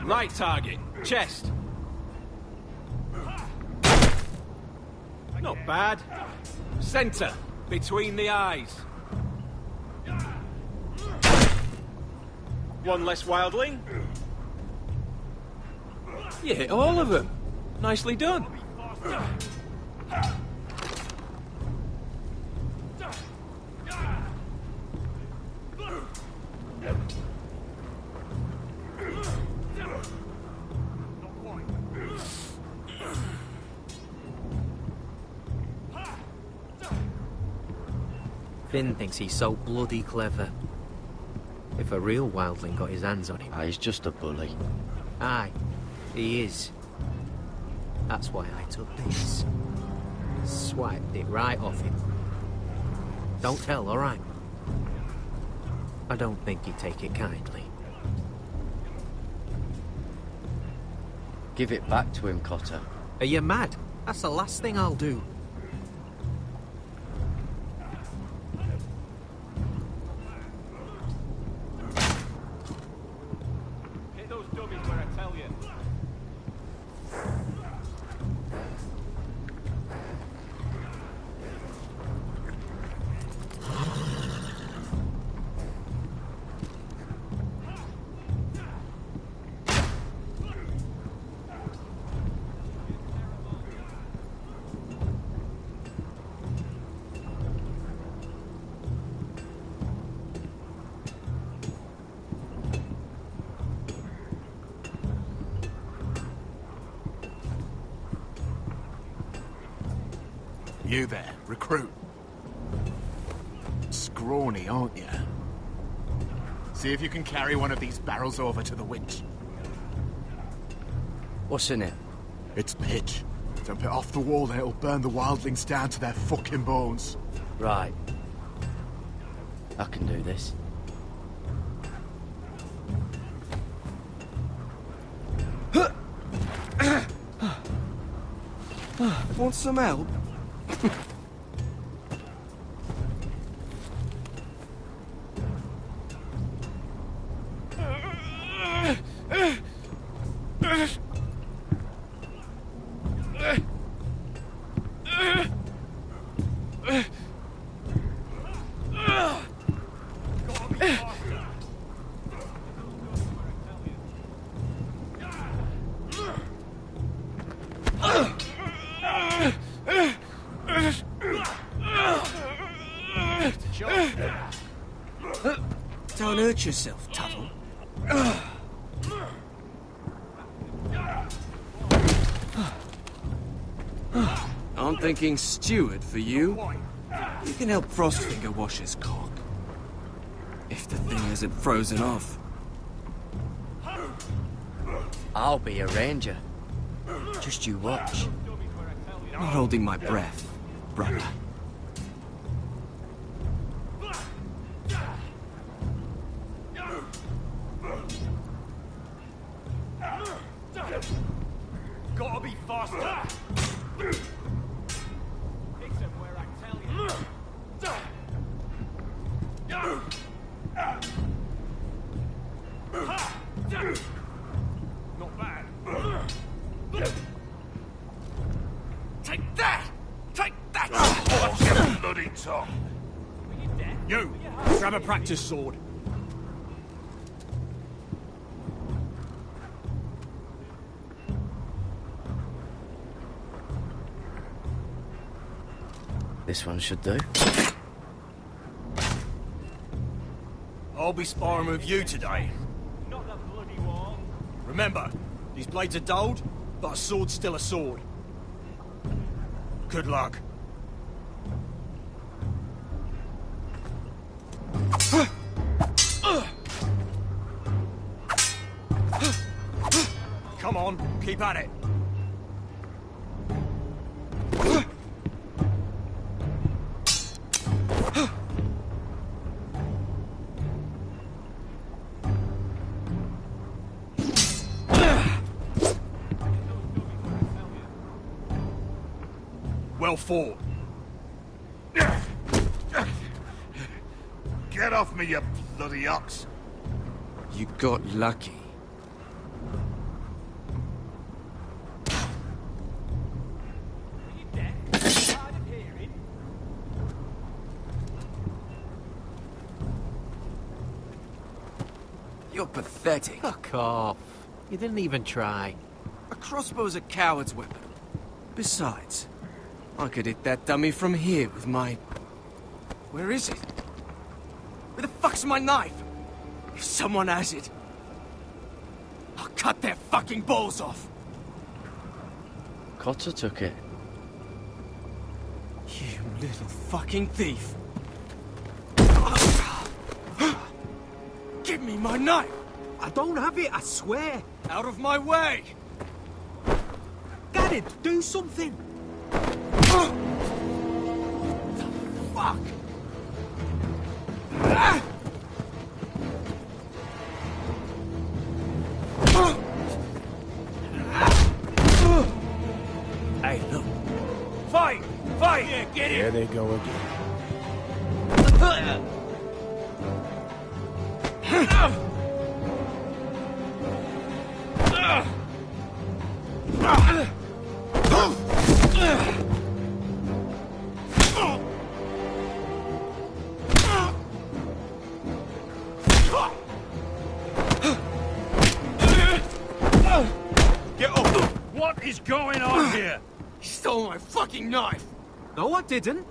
A: Right target, chest. Not bad. Center, between the eyes. One less wildling. You hit all of them. Nicely done.
Q: Finn thinks he's so bloody clever. If a real wildling got his hands on him...
P: He's just a bully.
Q: Aye, he is. That's why I took this. Swiped it right off him. Don't tell, alright? I don't think he'd take it kindly.
P: Give it back to him, Cotter.
Q: Are you mad? That's the last thing I'll do.
A: Hit those dummies where I tell you.
M: You there, recruit. Scrawny, aren't you? See if you can carry one of these barrels over to the winch.
P: What's in it?
M: It's pitch. Dump it off the wall and it'll burn the wildlings down to their fucking bones.
P: Right. I can do this.
V: Want some help? Don't hurt yourself, Tuttle. I'm thinking steward for you. You can help Frostfinger wash his cock. If the thing isn't frozen off.
P: I'll be a ranger. Just you watch.
V: Not holding my breath, brother.
A: Gotta be faster. Hit him where I tell you. Not bad.
D: Take that! Take that! Oh, you bloody Tom!
L: You! Grab a practice sword.
P: This one should do.
L: I'll be sparring with you today.
A: Not that bloody wall.
L: Remember, these blades are dulled, but a sword's still a sword. Good luck. Come on, keep at it. Well fought.
D: Get off me, you bloody ox!
V: You got lucky. You're pathetic.
Q: Fuck off. You didn't even try.
V: A crossbow's a coward's weapon. Besides, I could hit that dummy from here with my... Where is it? Where the fuck's my knife? If someone has it, I'll cut their fucking balls off.
P: Cotter took it.
V: You little fucking thief. me my knife!
Q: I don't have it, I swear!
V: Out of my way!
Q: Garrett, do something!
V: Fuck!
R: Hey, look. Fight! Fight!
V: Yeah, get
M: There
V: it!
M: they go again.
V: Get up!
R: What is going on here?
V: He stole my fucking knife!
Q: No, I didn't.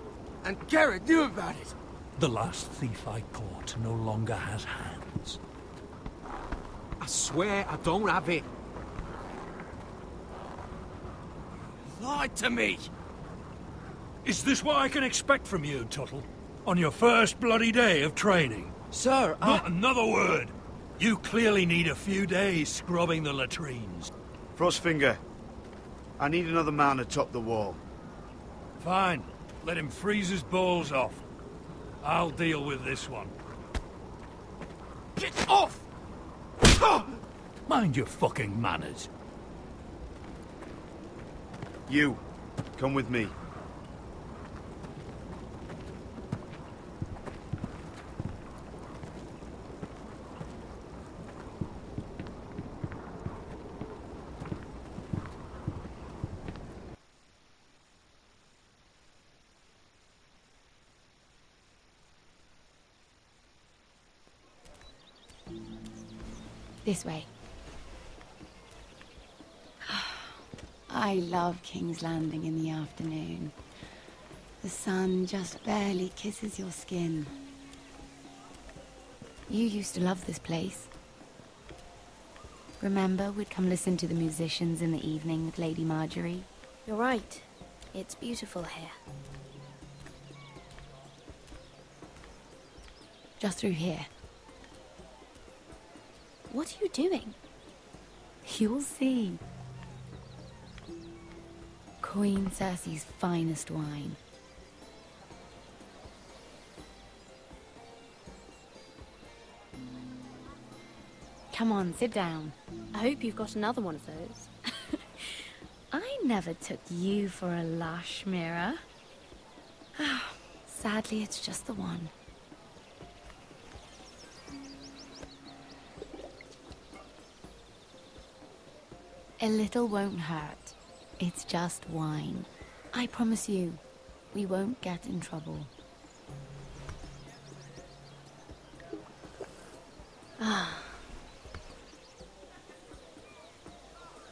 V: And Garrett knew about it!
R: The last thief I caught no longer has hands.
Q: I swear I don't have it.
V: Lied to me!
R: Is this what I can expect from you, Tuttle? On your first bloody day of training?
V: Sir,
R: Not another word! You clearly need a few days scrubbing the latrines.
D: Frostfinger, I need another man atop the wall.
R: Fine. Let him freeze his balls off. I'll deal with this one.
V: Get off!
R: Mind your fucking manners.
D: You, come with me.
T: This way. I love King's Landing in the afternoon. The sun just barely kisses your skin. You used to love this place. Remember, we'd come listen to the musicians in the evening with Lady Marjorie?
O: You're right. It's beautiful here.
T: Just through here.
O: What are you doing?
T: You'll see. Queen Cersei's finest wine. Come on, sit down.
O: I hope you've got another one of those.
T: I never took you for a lush, Mira. Sadly, it's just the one. A little won't hurt. It's just wine. I promise you, we won't get in trouble.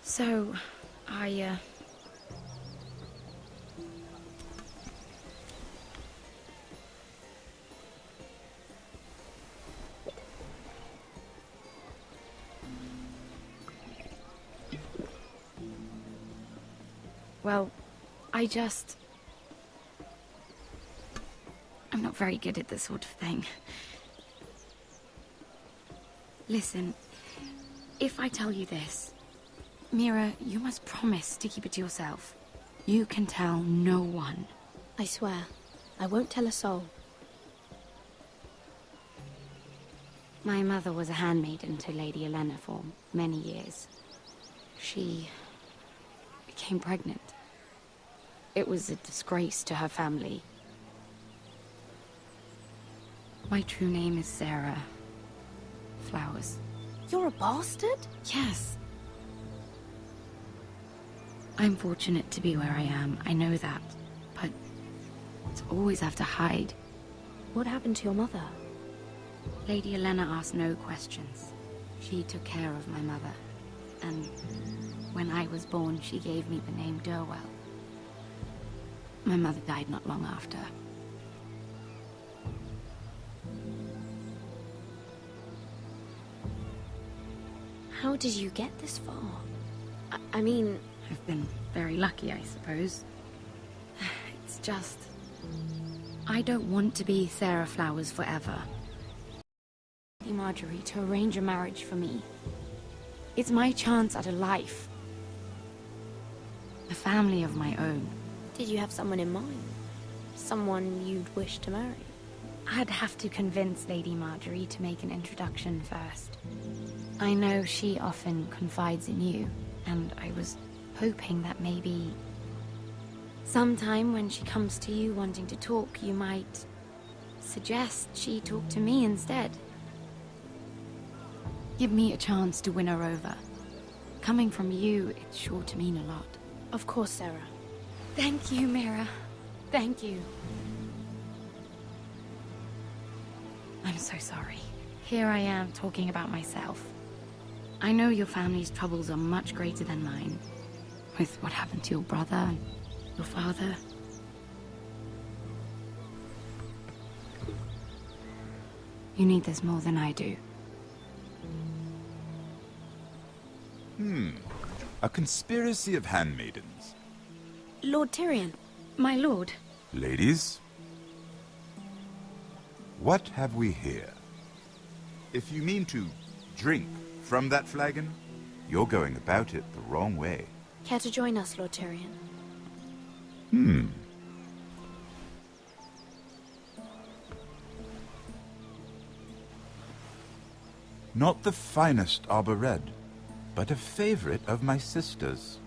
T: So, well, I'm not very good at this sort of thing. Listen, if I tell you this, Mira, you must promise to keep it to yourself. You can tell no one.
O: I swear, I won't tell a soul.
T: My mother was a handmaiden to Lady Olenna for many years. She became pregnant. It was a disgrace to her family. My true name is Sarah Flowers.
O: You're a bastard?
T: Yes. I'm fortunate to be where I am, I know that. But to always have to hide.
O: What happened to your mother?
T: Lady Olenna asked no questions. She took care of my mother. And when I was born, she gave me the name Durwell. My mother died not long after.
O: How did you get this far? I mean...
T: I've been very lucky, I suppose. It's just... I don't want to be Sarah Flowers forever. Lady Marjorie to arrange a marriage for me. It's my chance at a life. A family of my own.
O: Did you have someone in mind? Someone you'd wish to marry?
T: I'd have to convince Lady Marjorie to make an introduction first. I know she often confides in you, and I was hoping that maybe sometime when she comes to you wanting to talk, you might suggest she talk to me instead. Give me a chance to win her over. Coming from you, it's sure to mean a lot.
O: Of course, Sarah.
T: Thank you, Mira. Thank you. I'm so sorry. Here I am talking about myself. I know your family's troubles are much greater than mine. With what happened to your brother and your father. You need this more than I do.
H: A conspiracy of handmaidens.
O: Lord Tyrion.
T: My lord.
H: Ladies, what have we here? If you mean to drink from that flagon, you're going about it the wrong way.
O: Care to join us, Lord Tyrion?
H: Not the finest Arbor Red, but a favorite of my sister's.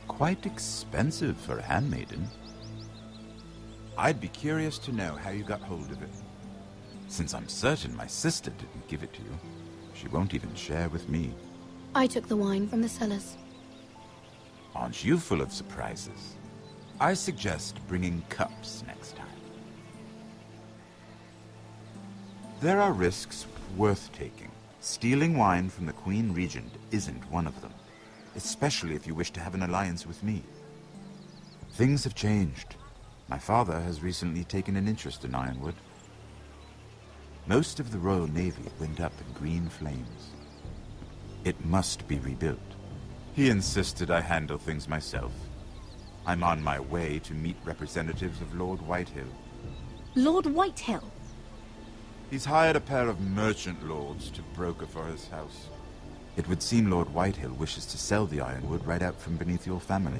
H: Quite expensive for a handmaiden. I'd be curious to know how you got hold of it. Since I'm certain my sister didn't give it to you, she won't even share with me.
O: I took the wine from the cellars.
H: Aren't you full of surprises? I suggest bringing cups next time. There are risks worth taking. Stealing wine from the Queen Regent isn't one of them, especially if you wish to have an alliance with me. Things have changed. My father has recently taken an interest in Ironwood. Most of the Royal Navy went up in green flames. It must be rebuilt. He insisted I handle things myself. I'm on my way to meet representatives of Lord Whitehill.
O: Lord Whitehill?
H: He's hired a pair of merchant lords to broker for his house. It would seem Lord Whitehill wishes to sell the Ironwood right out from beneath your family.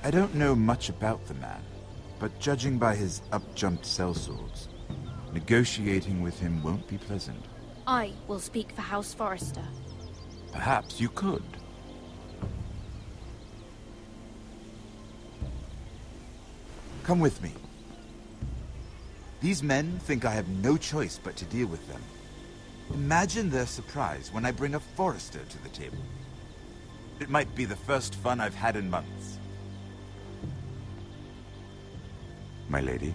H: I don't know much about the man, but judging by his up-jumped sellswords, negotiating with him won't be pleasant.
O: I will speak for House Forrester.
H: Perhaps you could. Come with me. These men think I have no choice but to deal with them. Imagine their surprise when I bring a Forrester to the table. It might be the first fun I've had in months. My lady.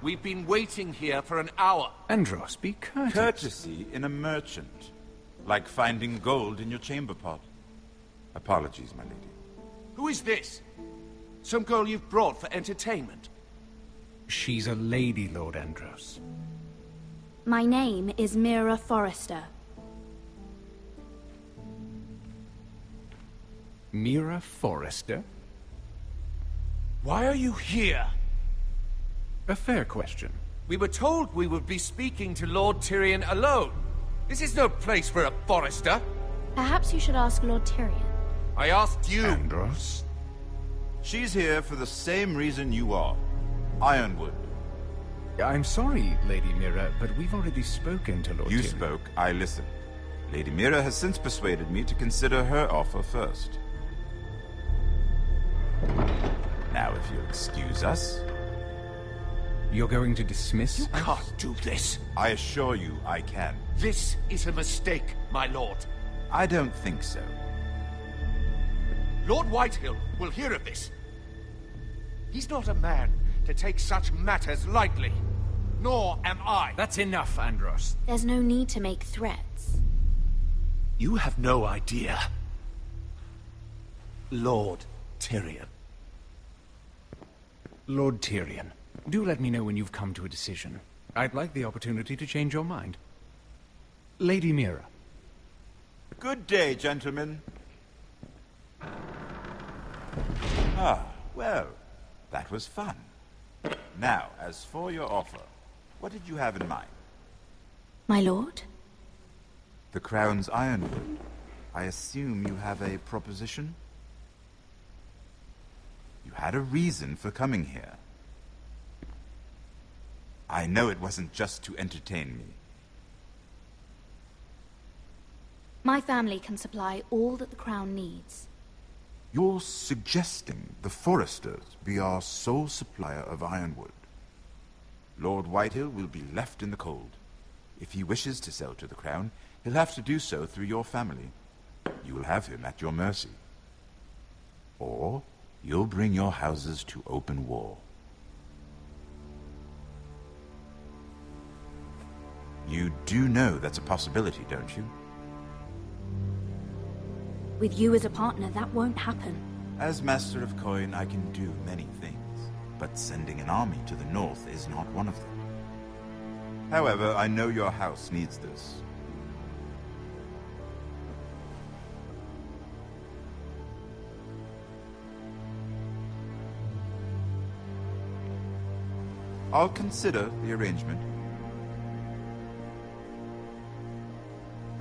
I: We've been waiting here for an hour.
J: Andros, be courteous.
H: Courtesy in a merchant. Like finding gold in your chamber pot. Apologies, my lady.
I: Who is this? Some girl you've brought for entertainment?
M: She's a lady, Lord Andros.
O: My name is Mira Forrester.
M: Mira Forrester?
I: Why are you here?
M: A fair question.
I: We were told we would be speaking to Lord Tyrion alone. This is no place for a Forrester.
O: Perhaps you should ask Lord Tyrion.
I: I asked you.
M: Andros?
H: She's here for the same reason you are. Ironwood.
M: I'm sorry, Lady Mira, but we've already spoken to Lord
H: You
M: Tyrion.
H: spoke, I listened. Lady Mira has since persuaded me to consider her offer first. Now, if you'll excuse us...
M: You're going to dismiss
I: You can't do this.
H: I assure you I can.
I: This is a mistake, my lord.
H: I don't think so.
I: Lord Whitehill will hear of this. He's not a man to take such matters lightly. Nor am I.
M: That's enough, Andros.
O: There's no need to make threats.
I: You have no idea. Lord Tyrion.
M: Lord Tyrion, do let me know when you've come to a decision. I'd like the opportunity to change your mind. Lady Mira.
H: Good day, gentlemen. Ah, well, that was fun. Now, as for your offer, what did you have in mind?
T: My lord?
H: The Crown's Ironwood. I assume you have a proposition? You had a reason for coming here. I know it wasn't just to entertain me.
T: My family can supply all that the Crown needs.
H: You're suggesting the Foresters be our sole supplier of ironwood. Lord Whitehill will be left in the cold. If he wishes to sell to the Crown, he'll have to do so through your family. You will have him at your mercy. Or you'll bring your houses to open war. You do know that's a possibility, don't you?
T: With you as a partner, that won't happen.
H: As Master of Coin, I can do many things, but sending an army to the north is not one of them. However, I know your house needs this. I'll consider the arrangement.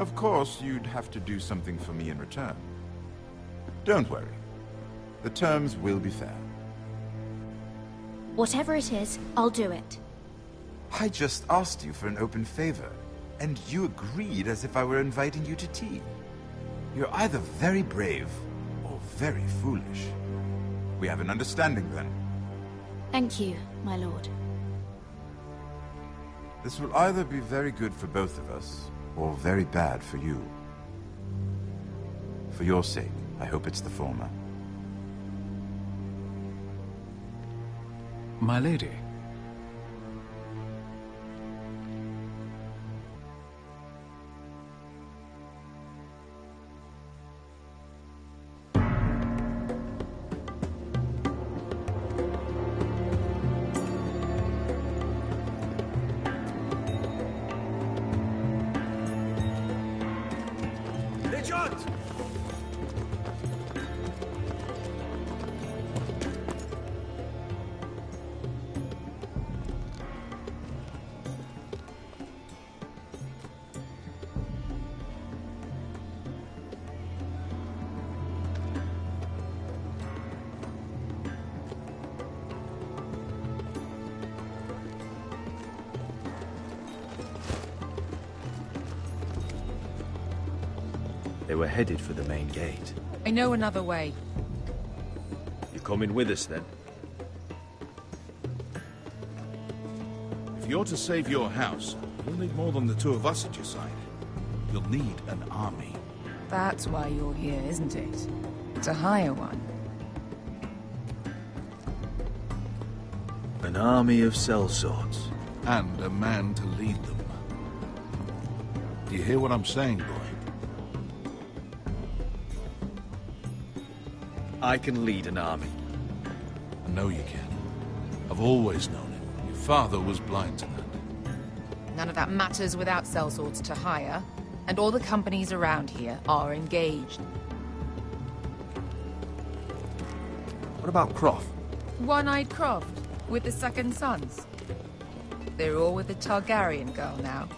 H: Of course, you'd have to do something for me in return. Don't worry. The terms will be fair.
T: Whatever it is, I'll do it.
H: I just asked you for an open favor, and you agreed as if I were inviting you to tea. You're either very brave or very foolish. We have an understanding then.
T: Thank you, my lord.
H: This will either be very good for both of us, or very bad for you. For your sake, I hope it's the former.
M: My lady.
J: They were headed for the main gate.
G: I know another way.
J: You're coming with us, then?
D: If you're to save your house, you'll need more than the two of us at your side. You'll need an army.
G: That's why you're here, isn't it? To hire one.
J: An army of sellswords.
D: And a man to lead them. Do you hear what I'm saying, boy?
J: I can lead an army.
D: I know you can. I've always known it. Your father was blind to that.
G: None of that matters without sellswords to hire, and all the companies around here are engaged.
M: What about Croft?
G: One-eyed Croft, with the second sons. They're all with the Targaryen girl now.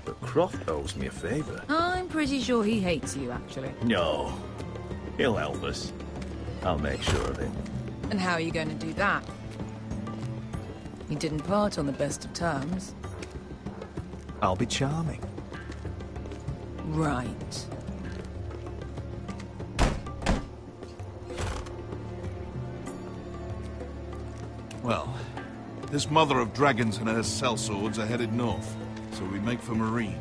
J: But Croft owes me a favor.
G: I'm pretty sure he hates you, actually.
J: No. He'll help us. I'll make sure of it.
G: And how are you going to do that? You didn't part on the best of terms.
M: I'll be charming.
G: Right.
D: Well, this mother of dragons and her sellswords are headed north, so we make for Marine.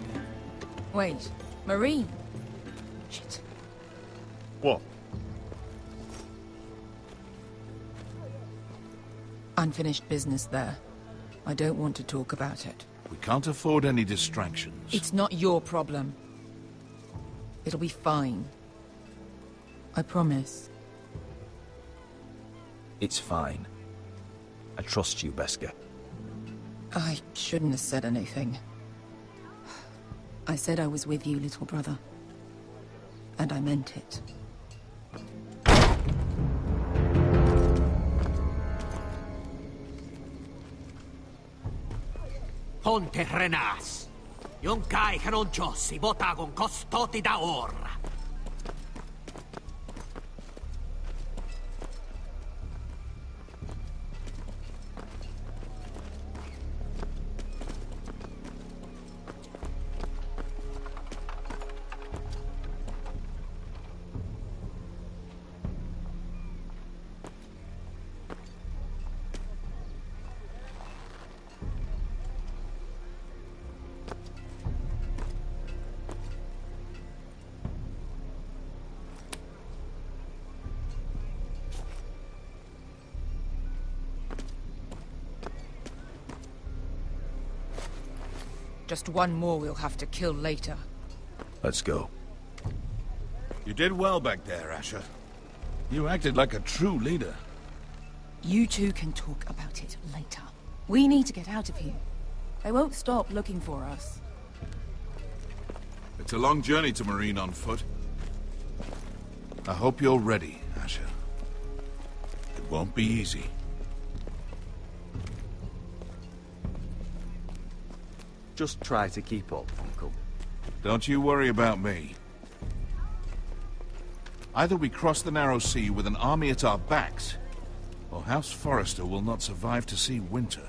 G: Wait, Marine? Shit.
J: What?
G: Unfinished business there. I don't want to talk about it.
D: We can't afford any distractions.
G: It's not your problem. It'll be fine. I promise.
J: It's fine. I trust you, Beskha.
G: I shouldn't have said anything. I said I was with you, little brother. And I meant it.
C: Ponte Renas. Yon kai Heroncho si botagon costoti da orra.
G: Just one more we'll have to kill later.
J: Let's go.
R: You did well back there, Asher. You acted like a true leader.
G: You two can talk about it later. We need to get out of here. They won't stop looking for us.
R: It's a long journey to Marine on foot. I hope you're ready, Asher. It won't be easy.
P: Just try to keep up, Uncle.
R: Don't you worry about me. Either we cross the narrow sea with an army at our backs, or House Forrester will not survive to see winter.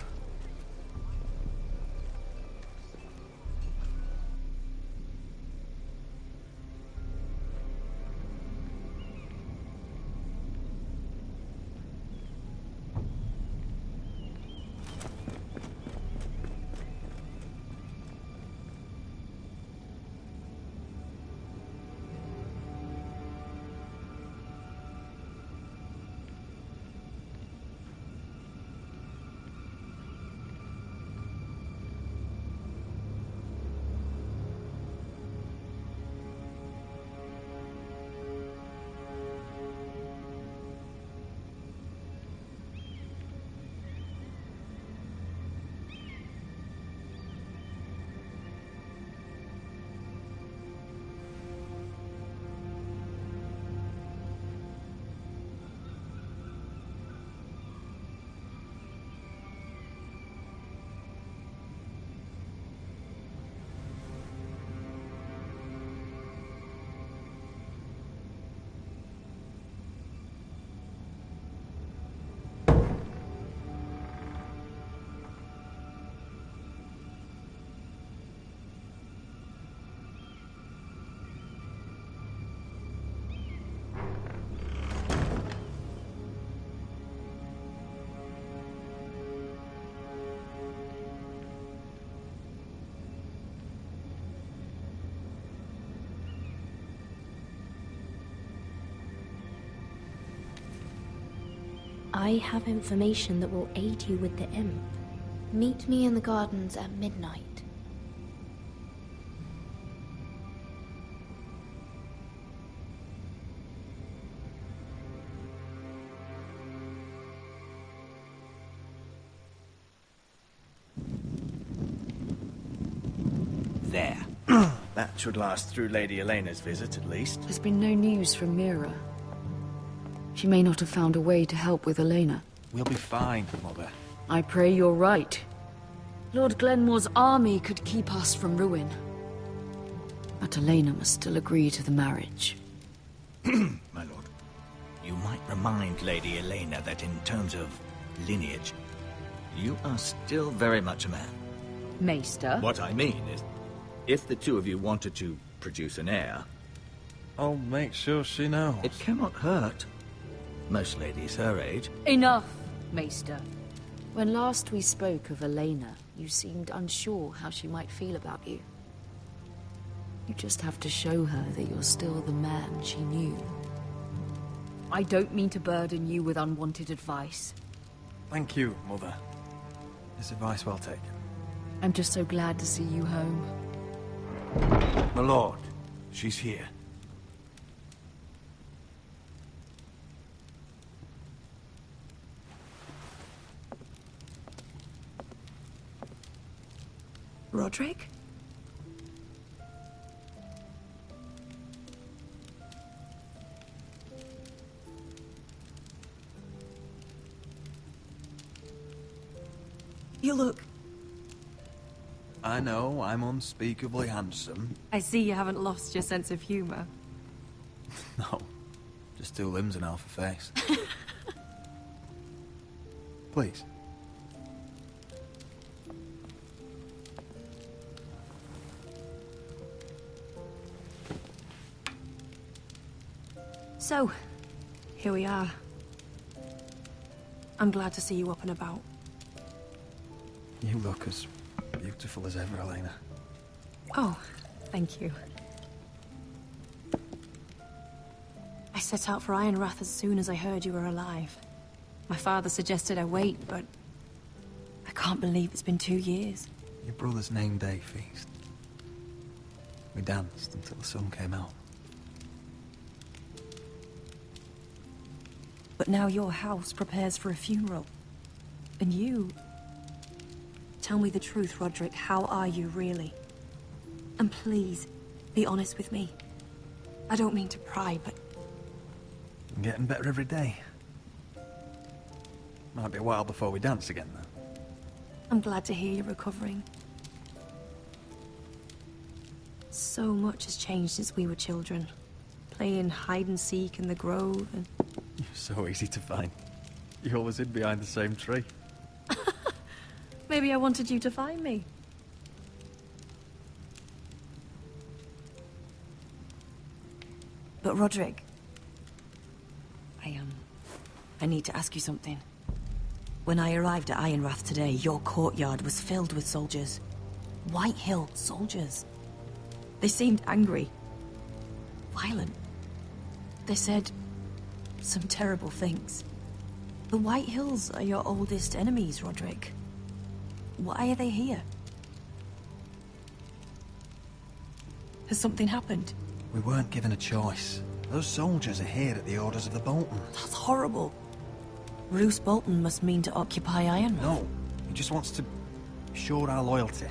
O: I have information that will aid you with the imp. Meet me in the gardens at midnight.
E: There. That should last through Lady Elena's visit, at least.
N: There's been no news from Mira. She may not have found a way to help with Elena.
M: We'll be fine, Mother.
N: I pray you're right. Lord Glenmore's army could keep us from ruin. But Elena must still agree to the marriage.
M: My lord. You might remind Lady Elena that in terms of lineage, you are still very much a man.
N: Maester?
J: What I mean is, if the two of you wanted to produce an heir,
I: I'll make sure she knows.
J: it cannot hurt. Most ladies her age.
N: Enough, Maester. When last we spoke of Elena, you seemed unsure how she might feel about you. You just have to show her that you're still the man she knew. I don't mean to burden you with unwanted advice.
I: Thank you, Mother. This advice well taken.
N: I'm just so glad to see you home.
I: My lord, she's here.
U: Roderick? You look...
J: I know, I'm unspeakably handsome.
U: I see you haven't lost your sense of humour.
J: No, just 2 limbs and half a face. Please.
U: So, here we are. I'm glad to see you up and about.
J: You look as beautiful as ever, Elena.
U: Oh, thank you. I set out for Ironrath as soon as I heard you were alive. My father suggested I wait, but I can't believe it's been 2 years.
J: Your brother's name day feast. We danced until the sun came out.
U: But now your house prepares for a funeral. And you... Tell me the truth, Roderick. How are you, really? And please, be honest with me. I don't mean to pry, but...
J: I'm getting better every day. Might be a while before we dance again, though.
U: I'm glad to hear you're recovering. So much has changed since we were children. Playing hide-and-seek in the grove and...
J: You're so easy to find. You always hid behind the same tree.
U: Maybe I wanted you to find me. But Roderick... I need to ask you something. When I arrived at Ironrath today, your courtyard was filled with soldiers. White Hill soldiers. They seemed angry. Violent. They said some terrible things. The White Hills are your oldest enemies, Roderick. Why are they here? Has something happened?
J: We weren't given a choice. Those soldiers are here at the orders of the Bolton.
U: That's horrible. Roose Bolton must mean to occupy Ironrath.
J: No, he just wants to show our loyalty.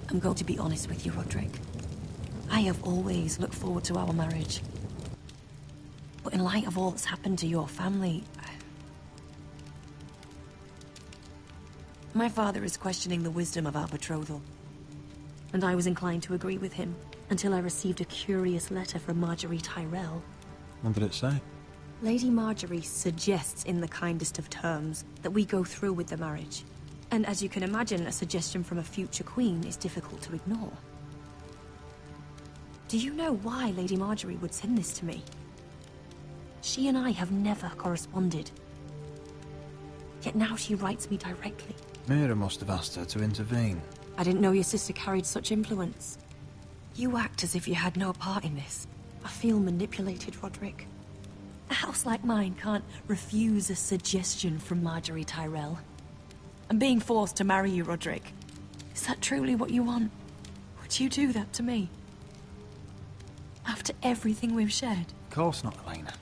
U: I'm going to be honest with you, Roderick. I have always looked forward to our marriage. But in light of all that's happened to your family... My father is questioning the wisdom of our betrothal. And I was inclined to agree with him, until I received a curious letter from Marjorie Tyrell.
J: What did it say?
U: Lady Marjorie suggests in the kindest of terms that we go through with the marriage. And as you can imagine, a suggestion from a future queen is difficult to ignore. Do you know why Lady Marjorie would send this to me? She and I have never corresponded. Yet now she writes me directly.
J: Mira must have asked her to intervene.
U: I didn't know your sister carried such influence. You act as if you had no part in this. I feel manipulated, Roderick. A house like mine can't refuse a suggestion from Marjorie Tyrell. I'm being forced to marry you, Roderick. Is that truly what you want? Would you do that to me? After everything we've shared?
J: Of course not, Elena.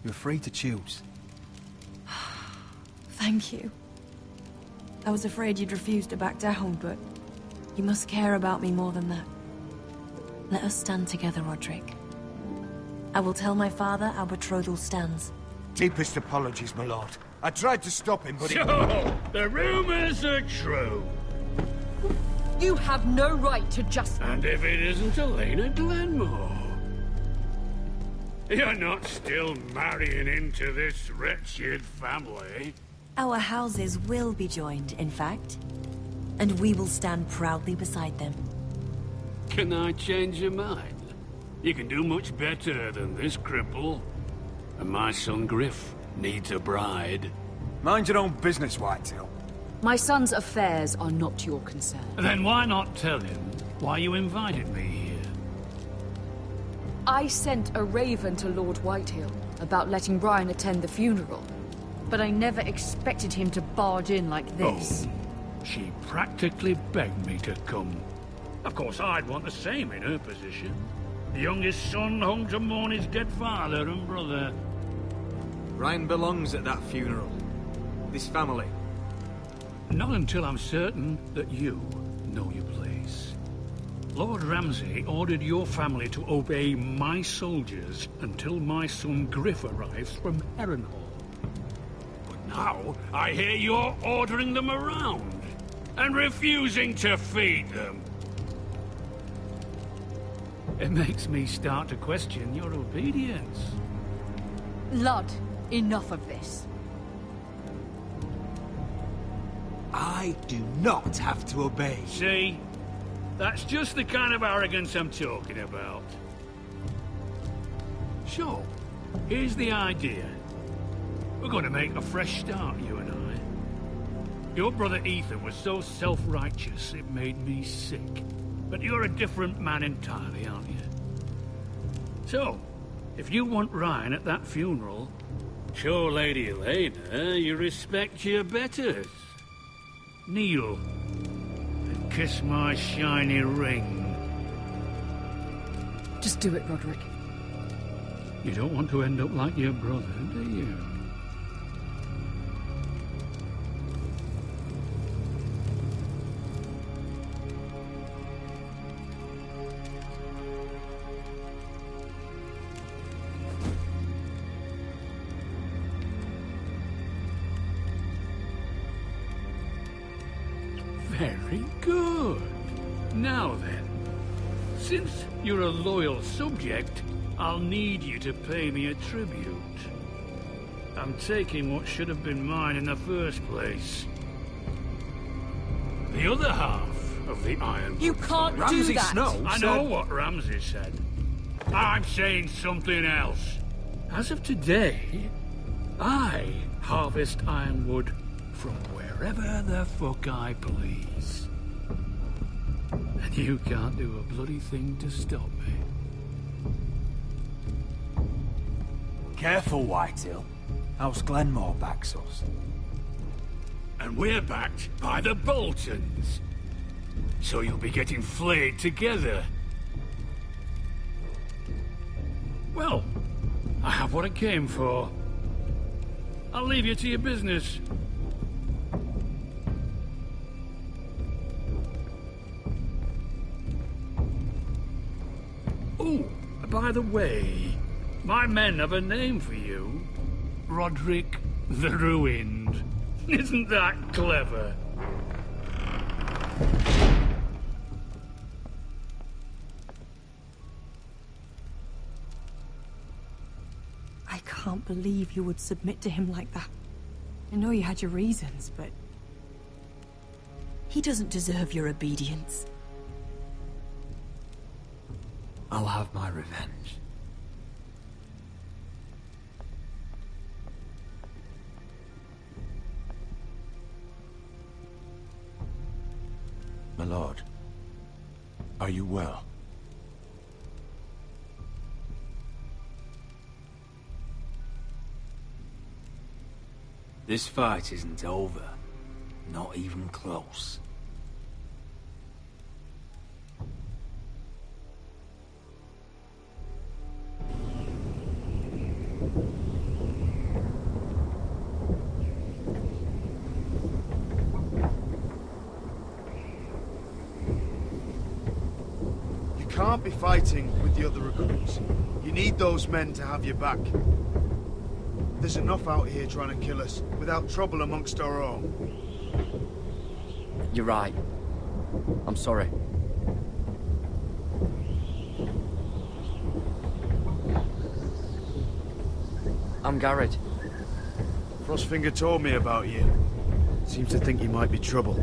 J: You're free to choose.
U: Thank you. I was afraid you'd refuse to back down, but you must care about me more than that. Let us stand together, Roderick. I will tell my father our betrothal stands.
I: Deepest apologies, my lord. I tried to stop him, but he...
B: So, the rumors are true.
N: You have no right to just...
B: And if it isn't Elena Glenmore? You're not still marrying into this wretched family.
U: Our houses will be joined, in fact. And we will stand proudly beside them.
B: Can I change your mind? You can do much better than this cripple. And my son Griff needs a bride.
I: Mind your own business, Whitetail.
N: My son's affairs are not your concern.
B: Then why not tell him why you invited me here?
N: I sent a raven to Lord Whitehill about letting Brian attend the funeral. But I never expected him to barge in like this.
B: Oh, she practically begged me to come. Of course, I'd want the same in her position. The youngest son home to mourn his dead father and brother.
Q: Brian belongs at that funeral. This family.
B: Not until I'm certain that you know your place. Lord Ramsay ordered your family to obey my soldiers until my son Griff arrives from Harrenhal. Now, I hear you're ordering them around and refusing to feed them. It makes me start to question your obedience.
N: Lud, enough of this.
L: I do not have to obey.
B: See? That's just the kind of arrogance I'm talking about. So, here's the idea. We're going to make a fresh start, you and I. Your brother Ethan was so self-righteous it made me sick. But you're a different man entirely, aren't you? So, if you want Ryan at that funeral, show Lady Elena you respect your betters. Kneel and kiss my shiny ring.
N: Just do it, Roderick.
B: You don't want to end up like your brother, do you? Very good. Now then, since you're a loyal subject, I'll need you to pay me a tribute. I'm taking what should have been mine in the first place. The other half of the Ironwood.
N: You can't
B: Ramsay
N: do that!
B: Snow I know what Ramsay said. I'm saying something else. As of today, I harvest Ironwood from wherever the fuck I please. And you can't do a bloody thing to stop me.
M: Careful, Whitehill. House Glenmore backs us.
B: And we're backed by the Boltons. So you'll be getting flayed together. Well, I have what I came for. I'll leave you to your business. Oh, by the way, my men have a name for you. Roderick the Ruined. Isn't that clever?
U: I can't believe you would submit to him like that. I know you had your reasons, but... he doesn't deserve your obedience.
M: I'll have my revenge.
H: My lord, are you well?
M: This fight isn't over. Not even close.
D: You can't be fighting with the other recruits. You need those men to have your back. There's enough out here trying to kill us, without trouble amongst our own.
P: You're right. I'm sorry. I'm Garrett.
D: Frostfinger told me about you. Seems to think you might be trouble.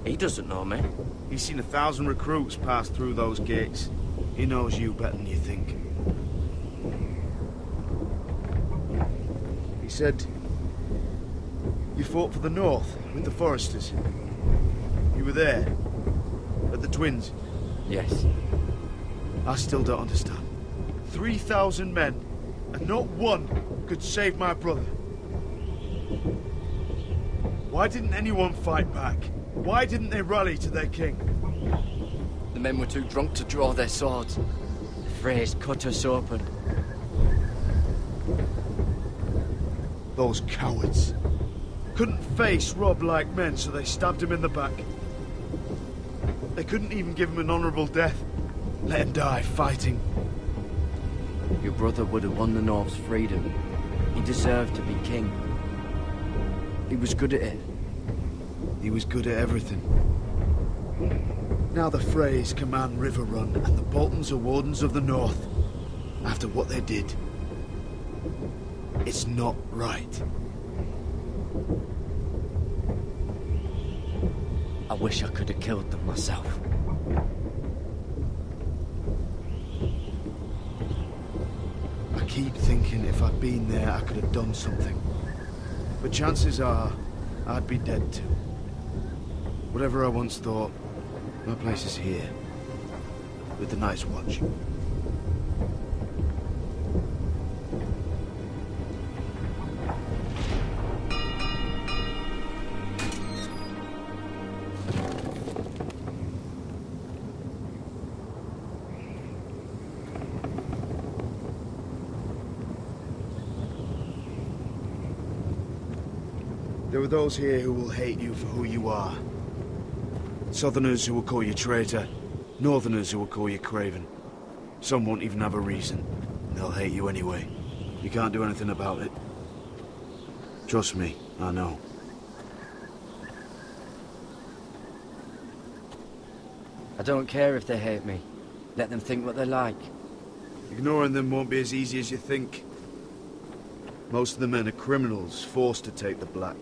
P: He doesn't know me.
D: He's seen 1,000 recruits pass through those gates. He knows you better than you think. He said... you fought for the North, with the Foresters. You were there, at the Twins.
P: Yes.
D: I still don't understand. 3,000 men, and not one could save my brother. Why didn't anyone fight back? Why didn't they rally to their king?
P: The men were too drunk to draw their swords. The Freys cut us open.
D: Those cowards. Couldn't face Robb like men, so they stabbed him in the back. They couldn't even give him an honourable death. Let him die fighting.
P: Your brother would have won the North's freedom. He deserved to be king. He was good at it.
D: He was good at everything. Now the Freys command Riverrun, and the Boltons are Wardens of the North. After what they did, it's not right.
P: I wish I could have killed them myself.
D: I keep thinking if I'd been there, I could have done something. But chances are, I'd be dead too. Whatever I once thought, my place is here. With the Night's Watch. There are those here who will hate you for who you are. Southerners who will call you traitor, Northerners who will call you craven. Some won't even have a reason, and they'll hate you anyway. You can't do anything about it. Trust me, I know.
P: I don't care if they hate me. Let them think what they like.
D: Ignoring them won't be as easy as you think. Most of the men are criminals, forced to take the black.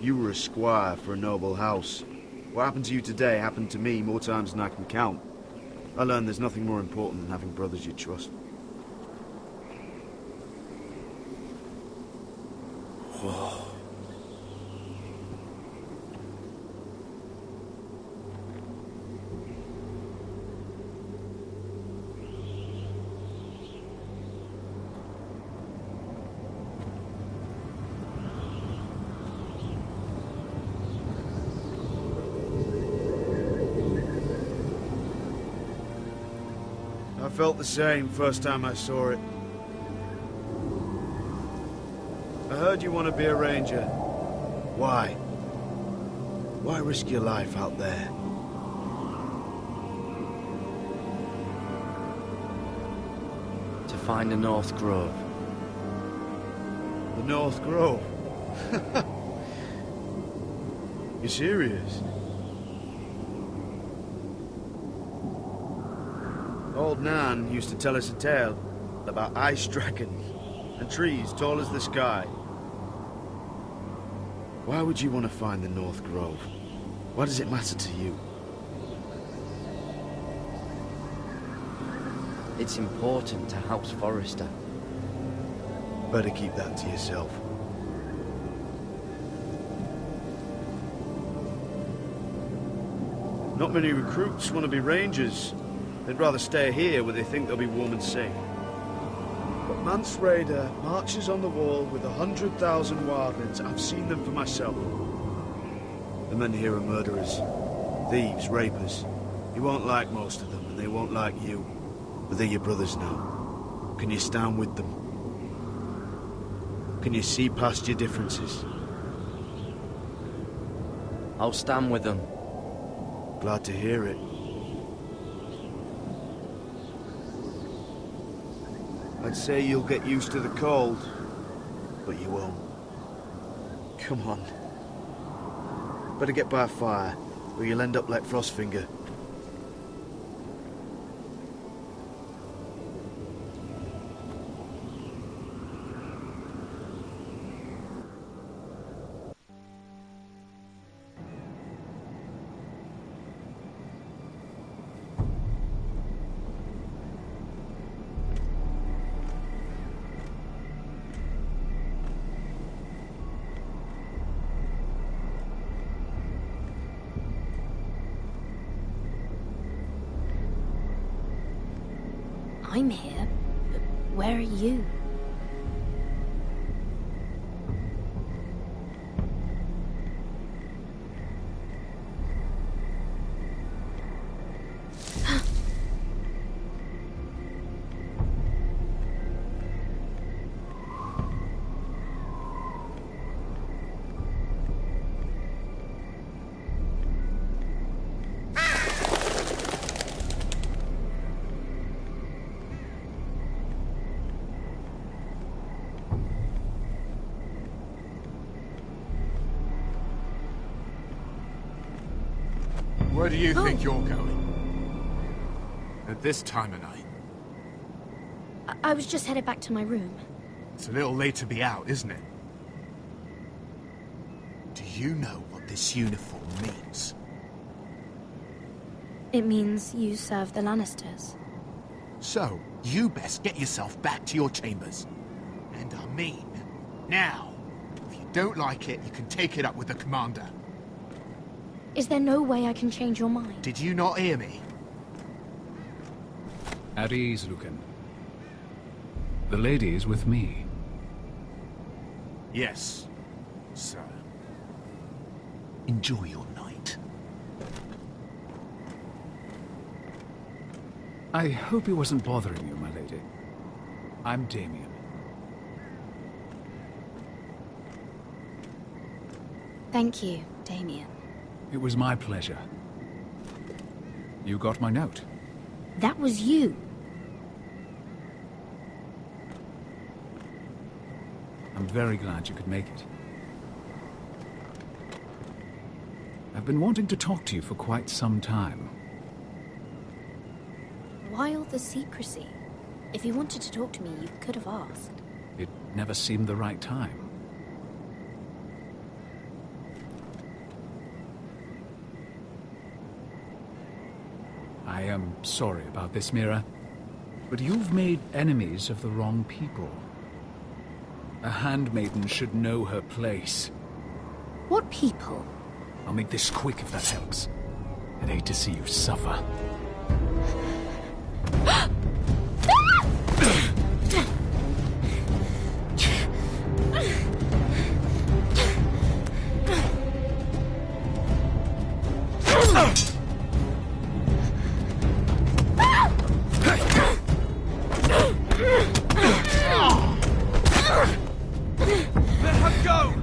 D: You were a squire for a noble house. What happened to you today happened to me more times than I can count. I learned there's nothing more important than having brothers you trust. Whoa. I felt the same first time I saw it. I heard you want to be a ranger. Why? Why risk your life out there?
P: To find the North Grove.
D: The North Grove? You serious? Old Nan used to tell us a tale about ice dragons and trees tall as the sky. Why would you want to find the North Grove? Why does it matter to you?
P: It's important to House Forrester.
D: Better keep that to yourself. Not many recruits want to be rangers. They'd rather stay here where they think they'll be warm and safe. But Mance Rayder marches on the wall with 100,000 wildlings. I've seen them for myself. The men here are murderers, thieves, rapers. You won't like most of them, and they won't like you. But they're your brothers now. Can you stand with them? Can you see past your differences?
P: I'll stand with them.
D: Glad to hear it. I'd say you'll get used to the cold, but you won't. Come on. Better get by a fire, or you'll end up like Frostfinger.
O: I'm here, but where are you?
M: Where do you think you're going? At this time of night?
O: I was just headed back to my room.
M: It's a little late to be out, isn't it? Do you know what this uniform means?
O: It means you serve the Lannisters.
M: So, you best get yourself back to your chambers. And I mean, now. If you don't like it, you can take it up with the commander.
O: Is there no way I can change your mind?
M: Did you not hear me?
K: At ease, Lucan. The lady is with me.
M: Yes, sir. Enjoy your night.
K: I hope he wasn't bothering you, my lady. I'm Damien.
O: Thank you, Damien.
K: It was my pleasure. You got my note.
O: That was you.
K: I'm very glad you could make it. I've been wanting to talk to you for quite some time.
O: Why all the secrecy? If you wanted to talk to me, you could have asked.
K: It never seemed the right time. I am sorry about this, Mira, but you've made enemies of the wrong people. A handmaiden should know her place.
O: What people?
K: I'll make this quick if that helps. I'd hate to see you suffer.
M: Let her go!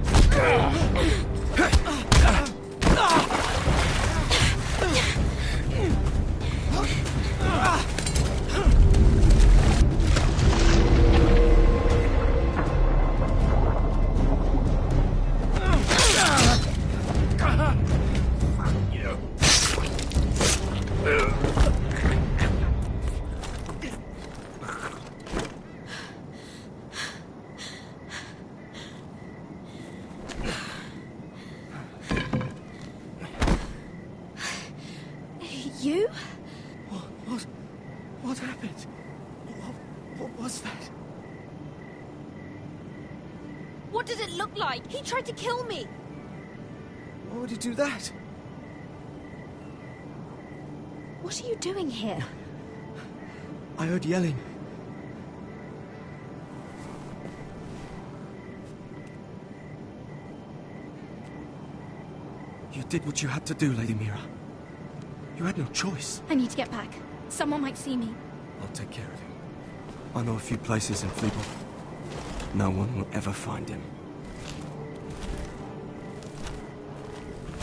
O: You?
M: What happened? What was that?
F: What did it look like? He tried to kill me.
M: Why would he do that?
O: What are you doing here?
M: I heard yelling. You did what you had to do, Lady Mira. You had no choice.
O: I need to get back. Someone might see me.
M: I'll take care of him. I know a few places in Fleetwood. No one will ever find him.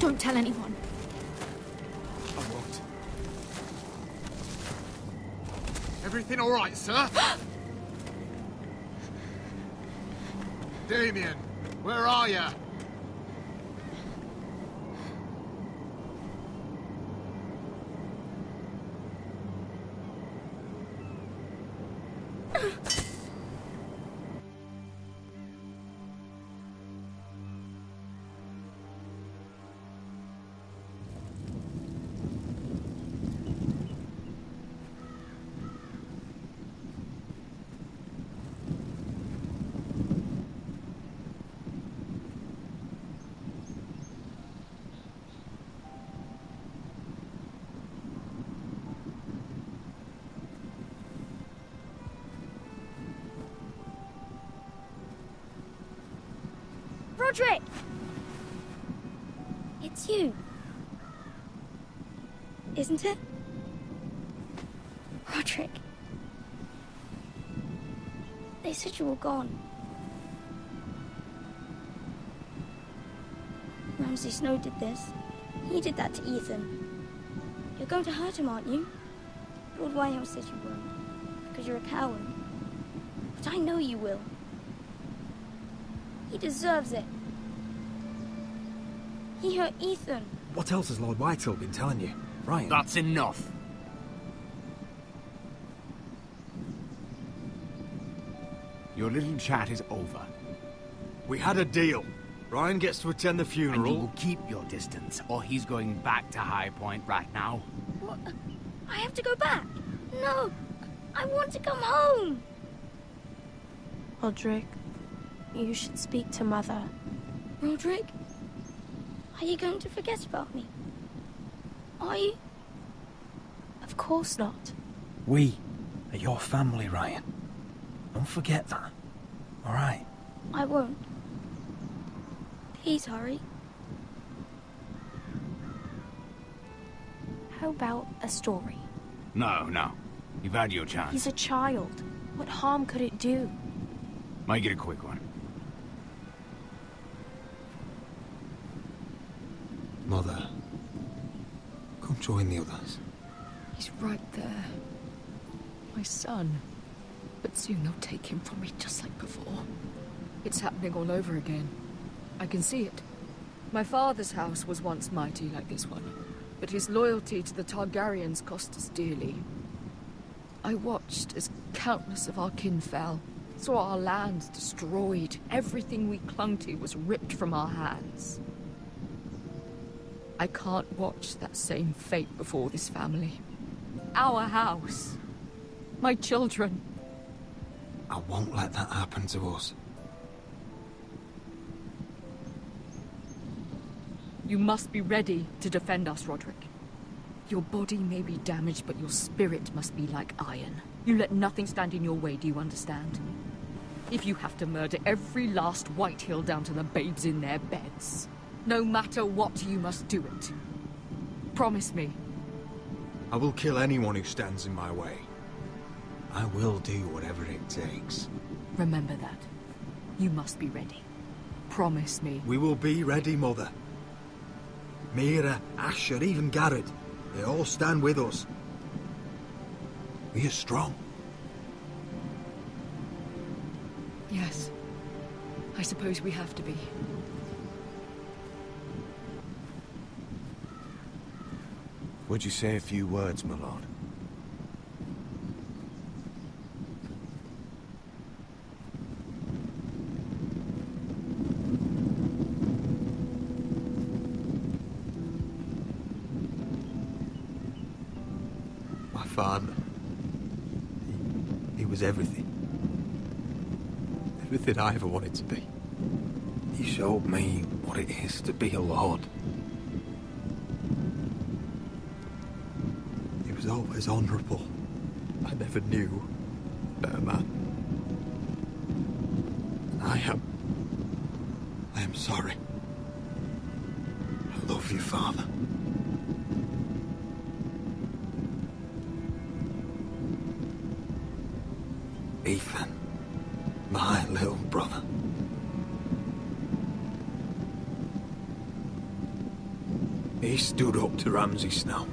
O: Don't tell anyone.
M: I won't. Everything all right, sir? Damien, where are you?
O: Roderick! It's you. Isn't it? Roderick. They said you were gone. Ramsay Snow did this. He did that to Ethan. You're going to hurt him, aren't you? Lord Whitehouse says you won't, because you're a coward. But I know you will. He deserves it. He hurt Ethan.
L: What else has Lord Whitehill been telling you?
J: Ryan.
C: That's enough. Your little chat is over.
J: We had a deal. Ryan gets to attend the funeral.
C: And you will keep your distance, or he's going back to High Point right now.
O: What? I have to go back? No! I want to come home!
A: Roderick, you should speak to Mother.
O: Roderick? Are you going to forget about me? Are you?
A: Of course not.
J: We are your family, Ryan. Don't forget that. All right?
O: I won't. Please hurry.
A: How about a story?
C: No. You've had your chance.
A: He's a child. What harm could it do?
C: Make it a quick one.
J: Mother, come join the others.
N: He's right there. My son. But soon they'll take him from me just like before. It's happening all over again. I can see it. My father's house was once mighty like this one, but his loyalty to the Targaryens cost us dearly. I watched as countless of our kin fell, saw our lands destroyed, everything we clung to was ripped from our hands. I can't watch that same fate before this family. Our house. My children.
J: I won't let that happen to us.
N: You must be ready to defend us, Roderick. Your body may be damaged, but your spirit must be like iron. You let nothing stand in your way, do you understand? If you have to murder every last Whitehill down to the babes in their beds, no matter what, you must do it. Promise me.
J: I will kill anyone who stands in my way. I will do whatever it takes.
N: Remember that. You must be ready. Promise me.
J: We will be ready, Mother. Mira, Asher, even Garrett. They all stand with us. We are strong.
N: Yes. I suppose we have to be.
J: Would you say a few words, my lord? Father. He was everything. Everything I ever wanted to be. He showed me what it is to be a lord. He was always honourable. I never knew a better man. And I am sorry. I love you, Father. Ethan, my little brother. He stood up to Ramsay Snow.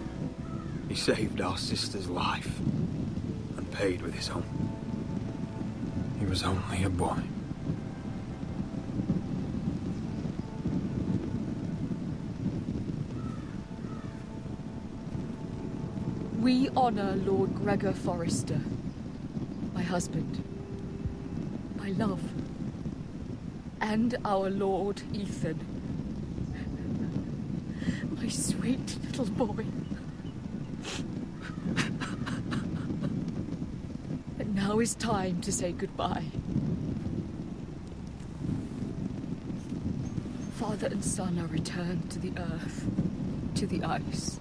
J: He saved our sister's life and paid with his own. He was only a boy.
N: We honor Lord Gregor Forrester. My husband, my love, and our Lord Ethan. My sweet little boy. And now is time to say goodbye. Father and son are returned to the earth, to the ice.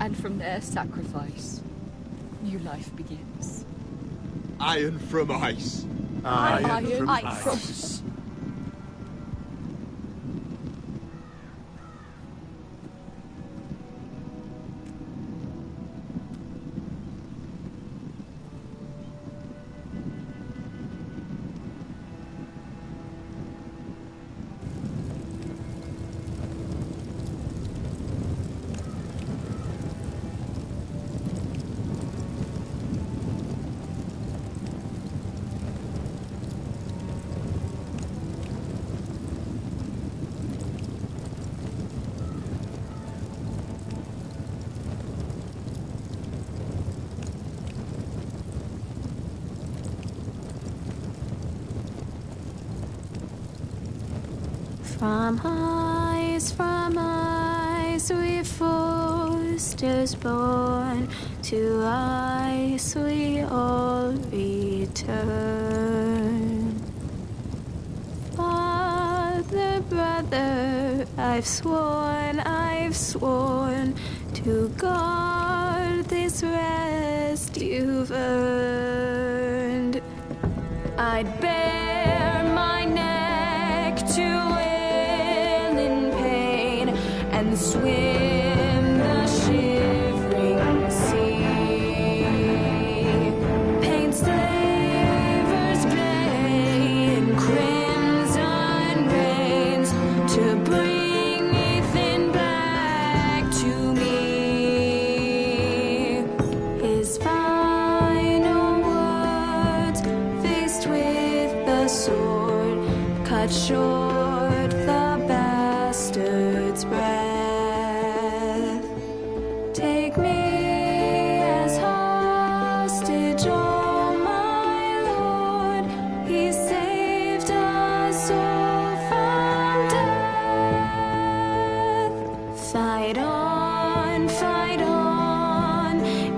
N: And from their sacrifice, new life begins.
J: Iron from ice.
N: Iron from ice.
A: From ice we Forsters born, to ice we all return. Father, brother, I've sworn to guard this rest you've earned. I'd bare my neck to wail in pain and swim the shivering sea. Paint slavers gray in crimson rains to bring Ethan back to me. His final words, faced with the sword, cut short the bastard's breath. Take me as hostage, oh my lord. He saved us all from death. Fight on,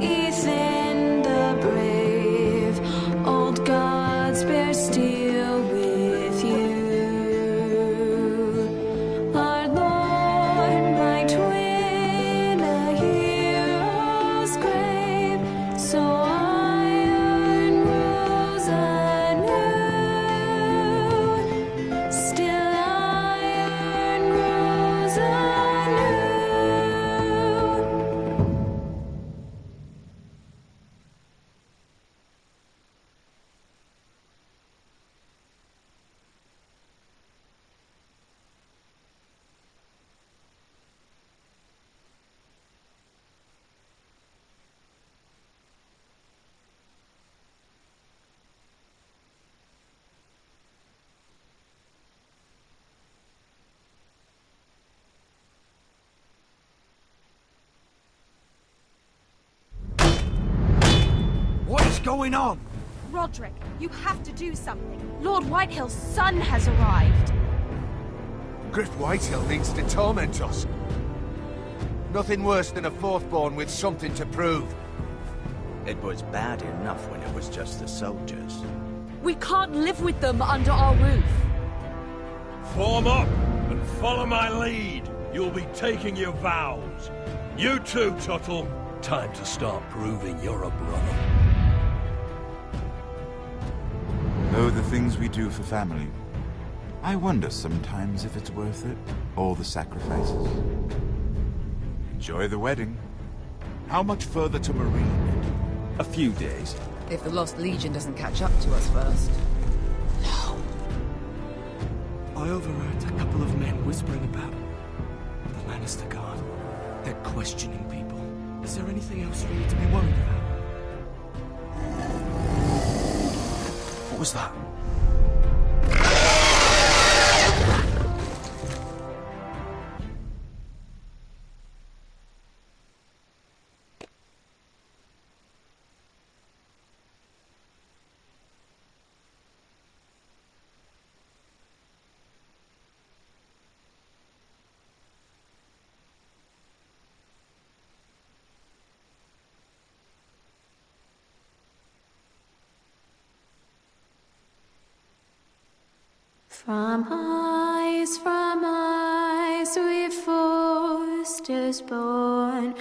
A: Ethan the brave. Old gods bear steel with you. Our Lord might win a hero's grave, so iron rose anew. Still iron rose anew.
I: What is going on?
F: Roderick, you have to do something. Lord Whitehill's son has arrived.
I: Griff Whitehill means to torment us. Nothing worse than a fourthborn with something to prove.
E: It was bad enough when it was just the soldiers.
U: We can't live with them under our roof.
R: Form up and follow my lead. You'll be taking your vows. You too, Tuttle. Time to start proving you're a brother.
H: Oh, the things we do for family. I wonder sometimes if it's worth it. All the sacrifices. Enjoy the wedding.
I: How much further to Marine?
J: A few days.
G: If the Lost Legion doesn't catch up to us first.
L: I overheard a couple of men whispering about the Lannister Guard. They're questioning people. Is there anything else we need to be worried about? What was that?
A: From ice we Forsters born.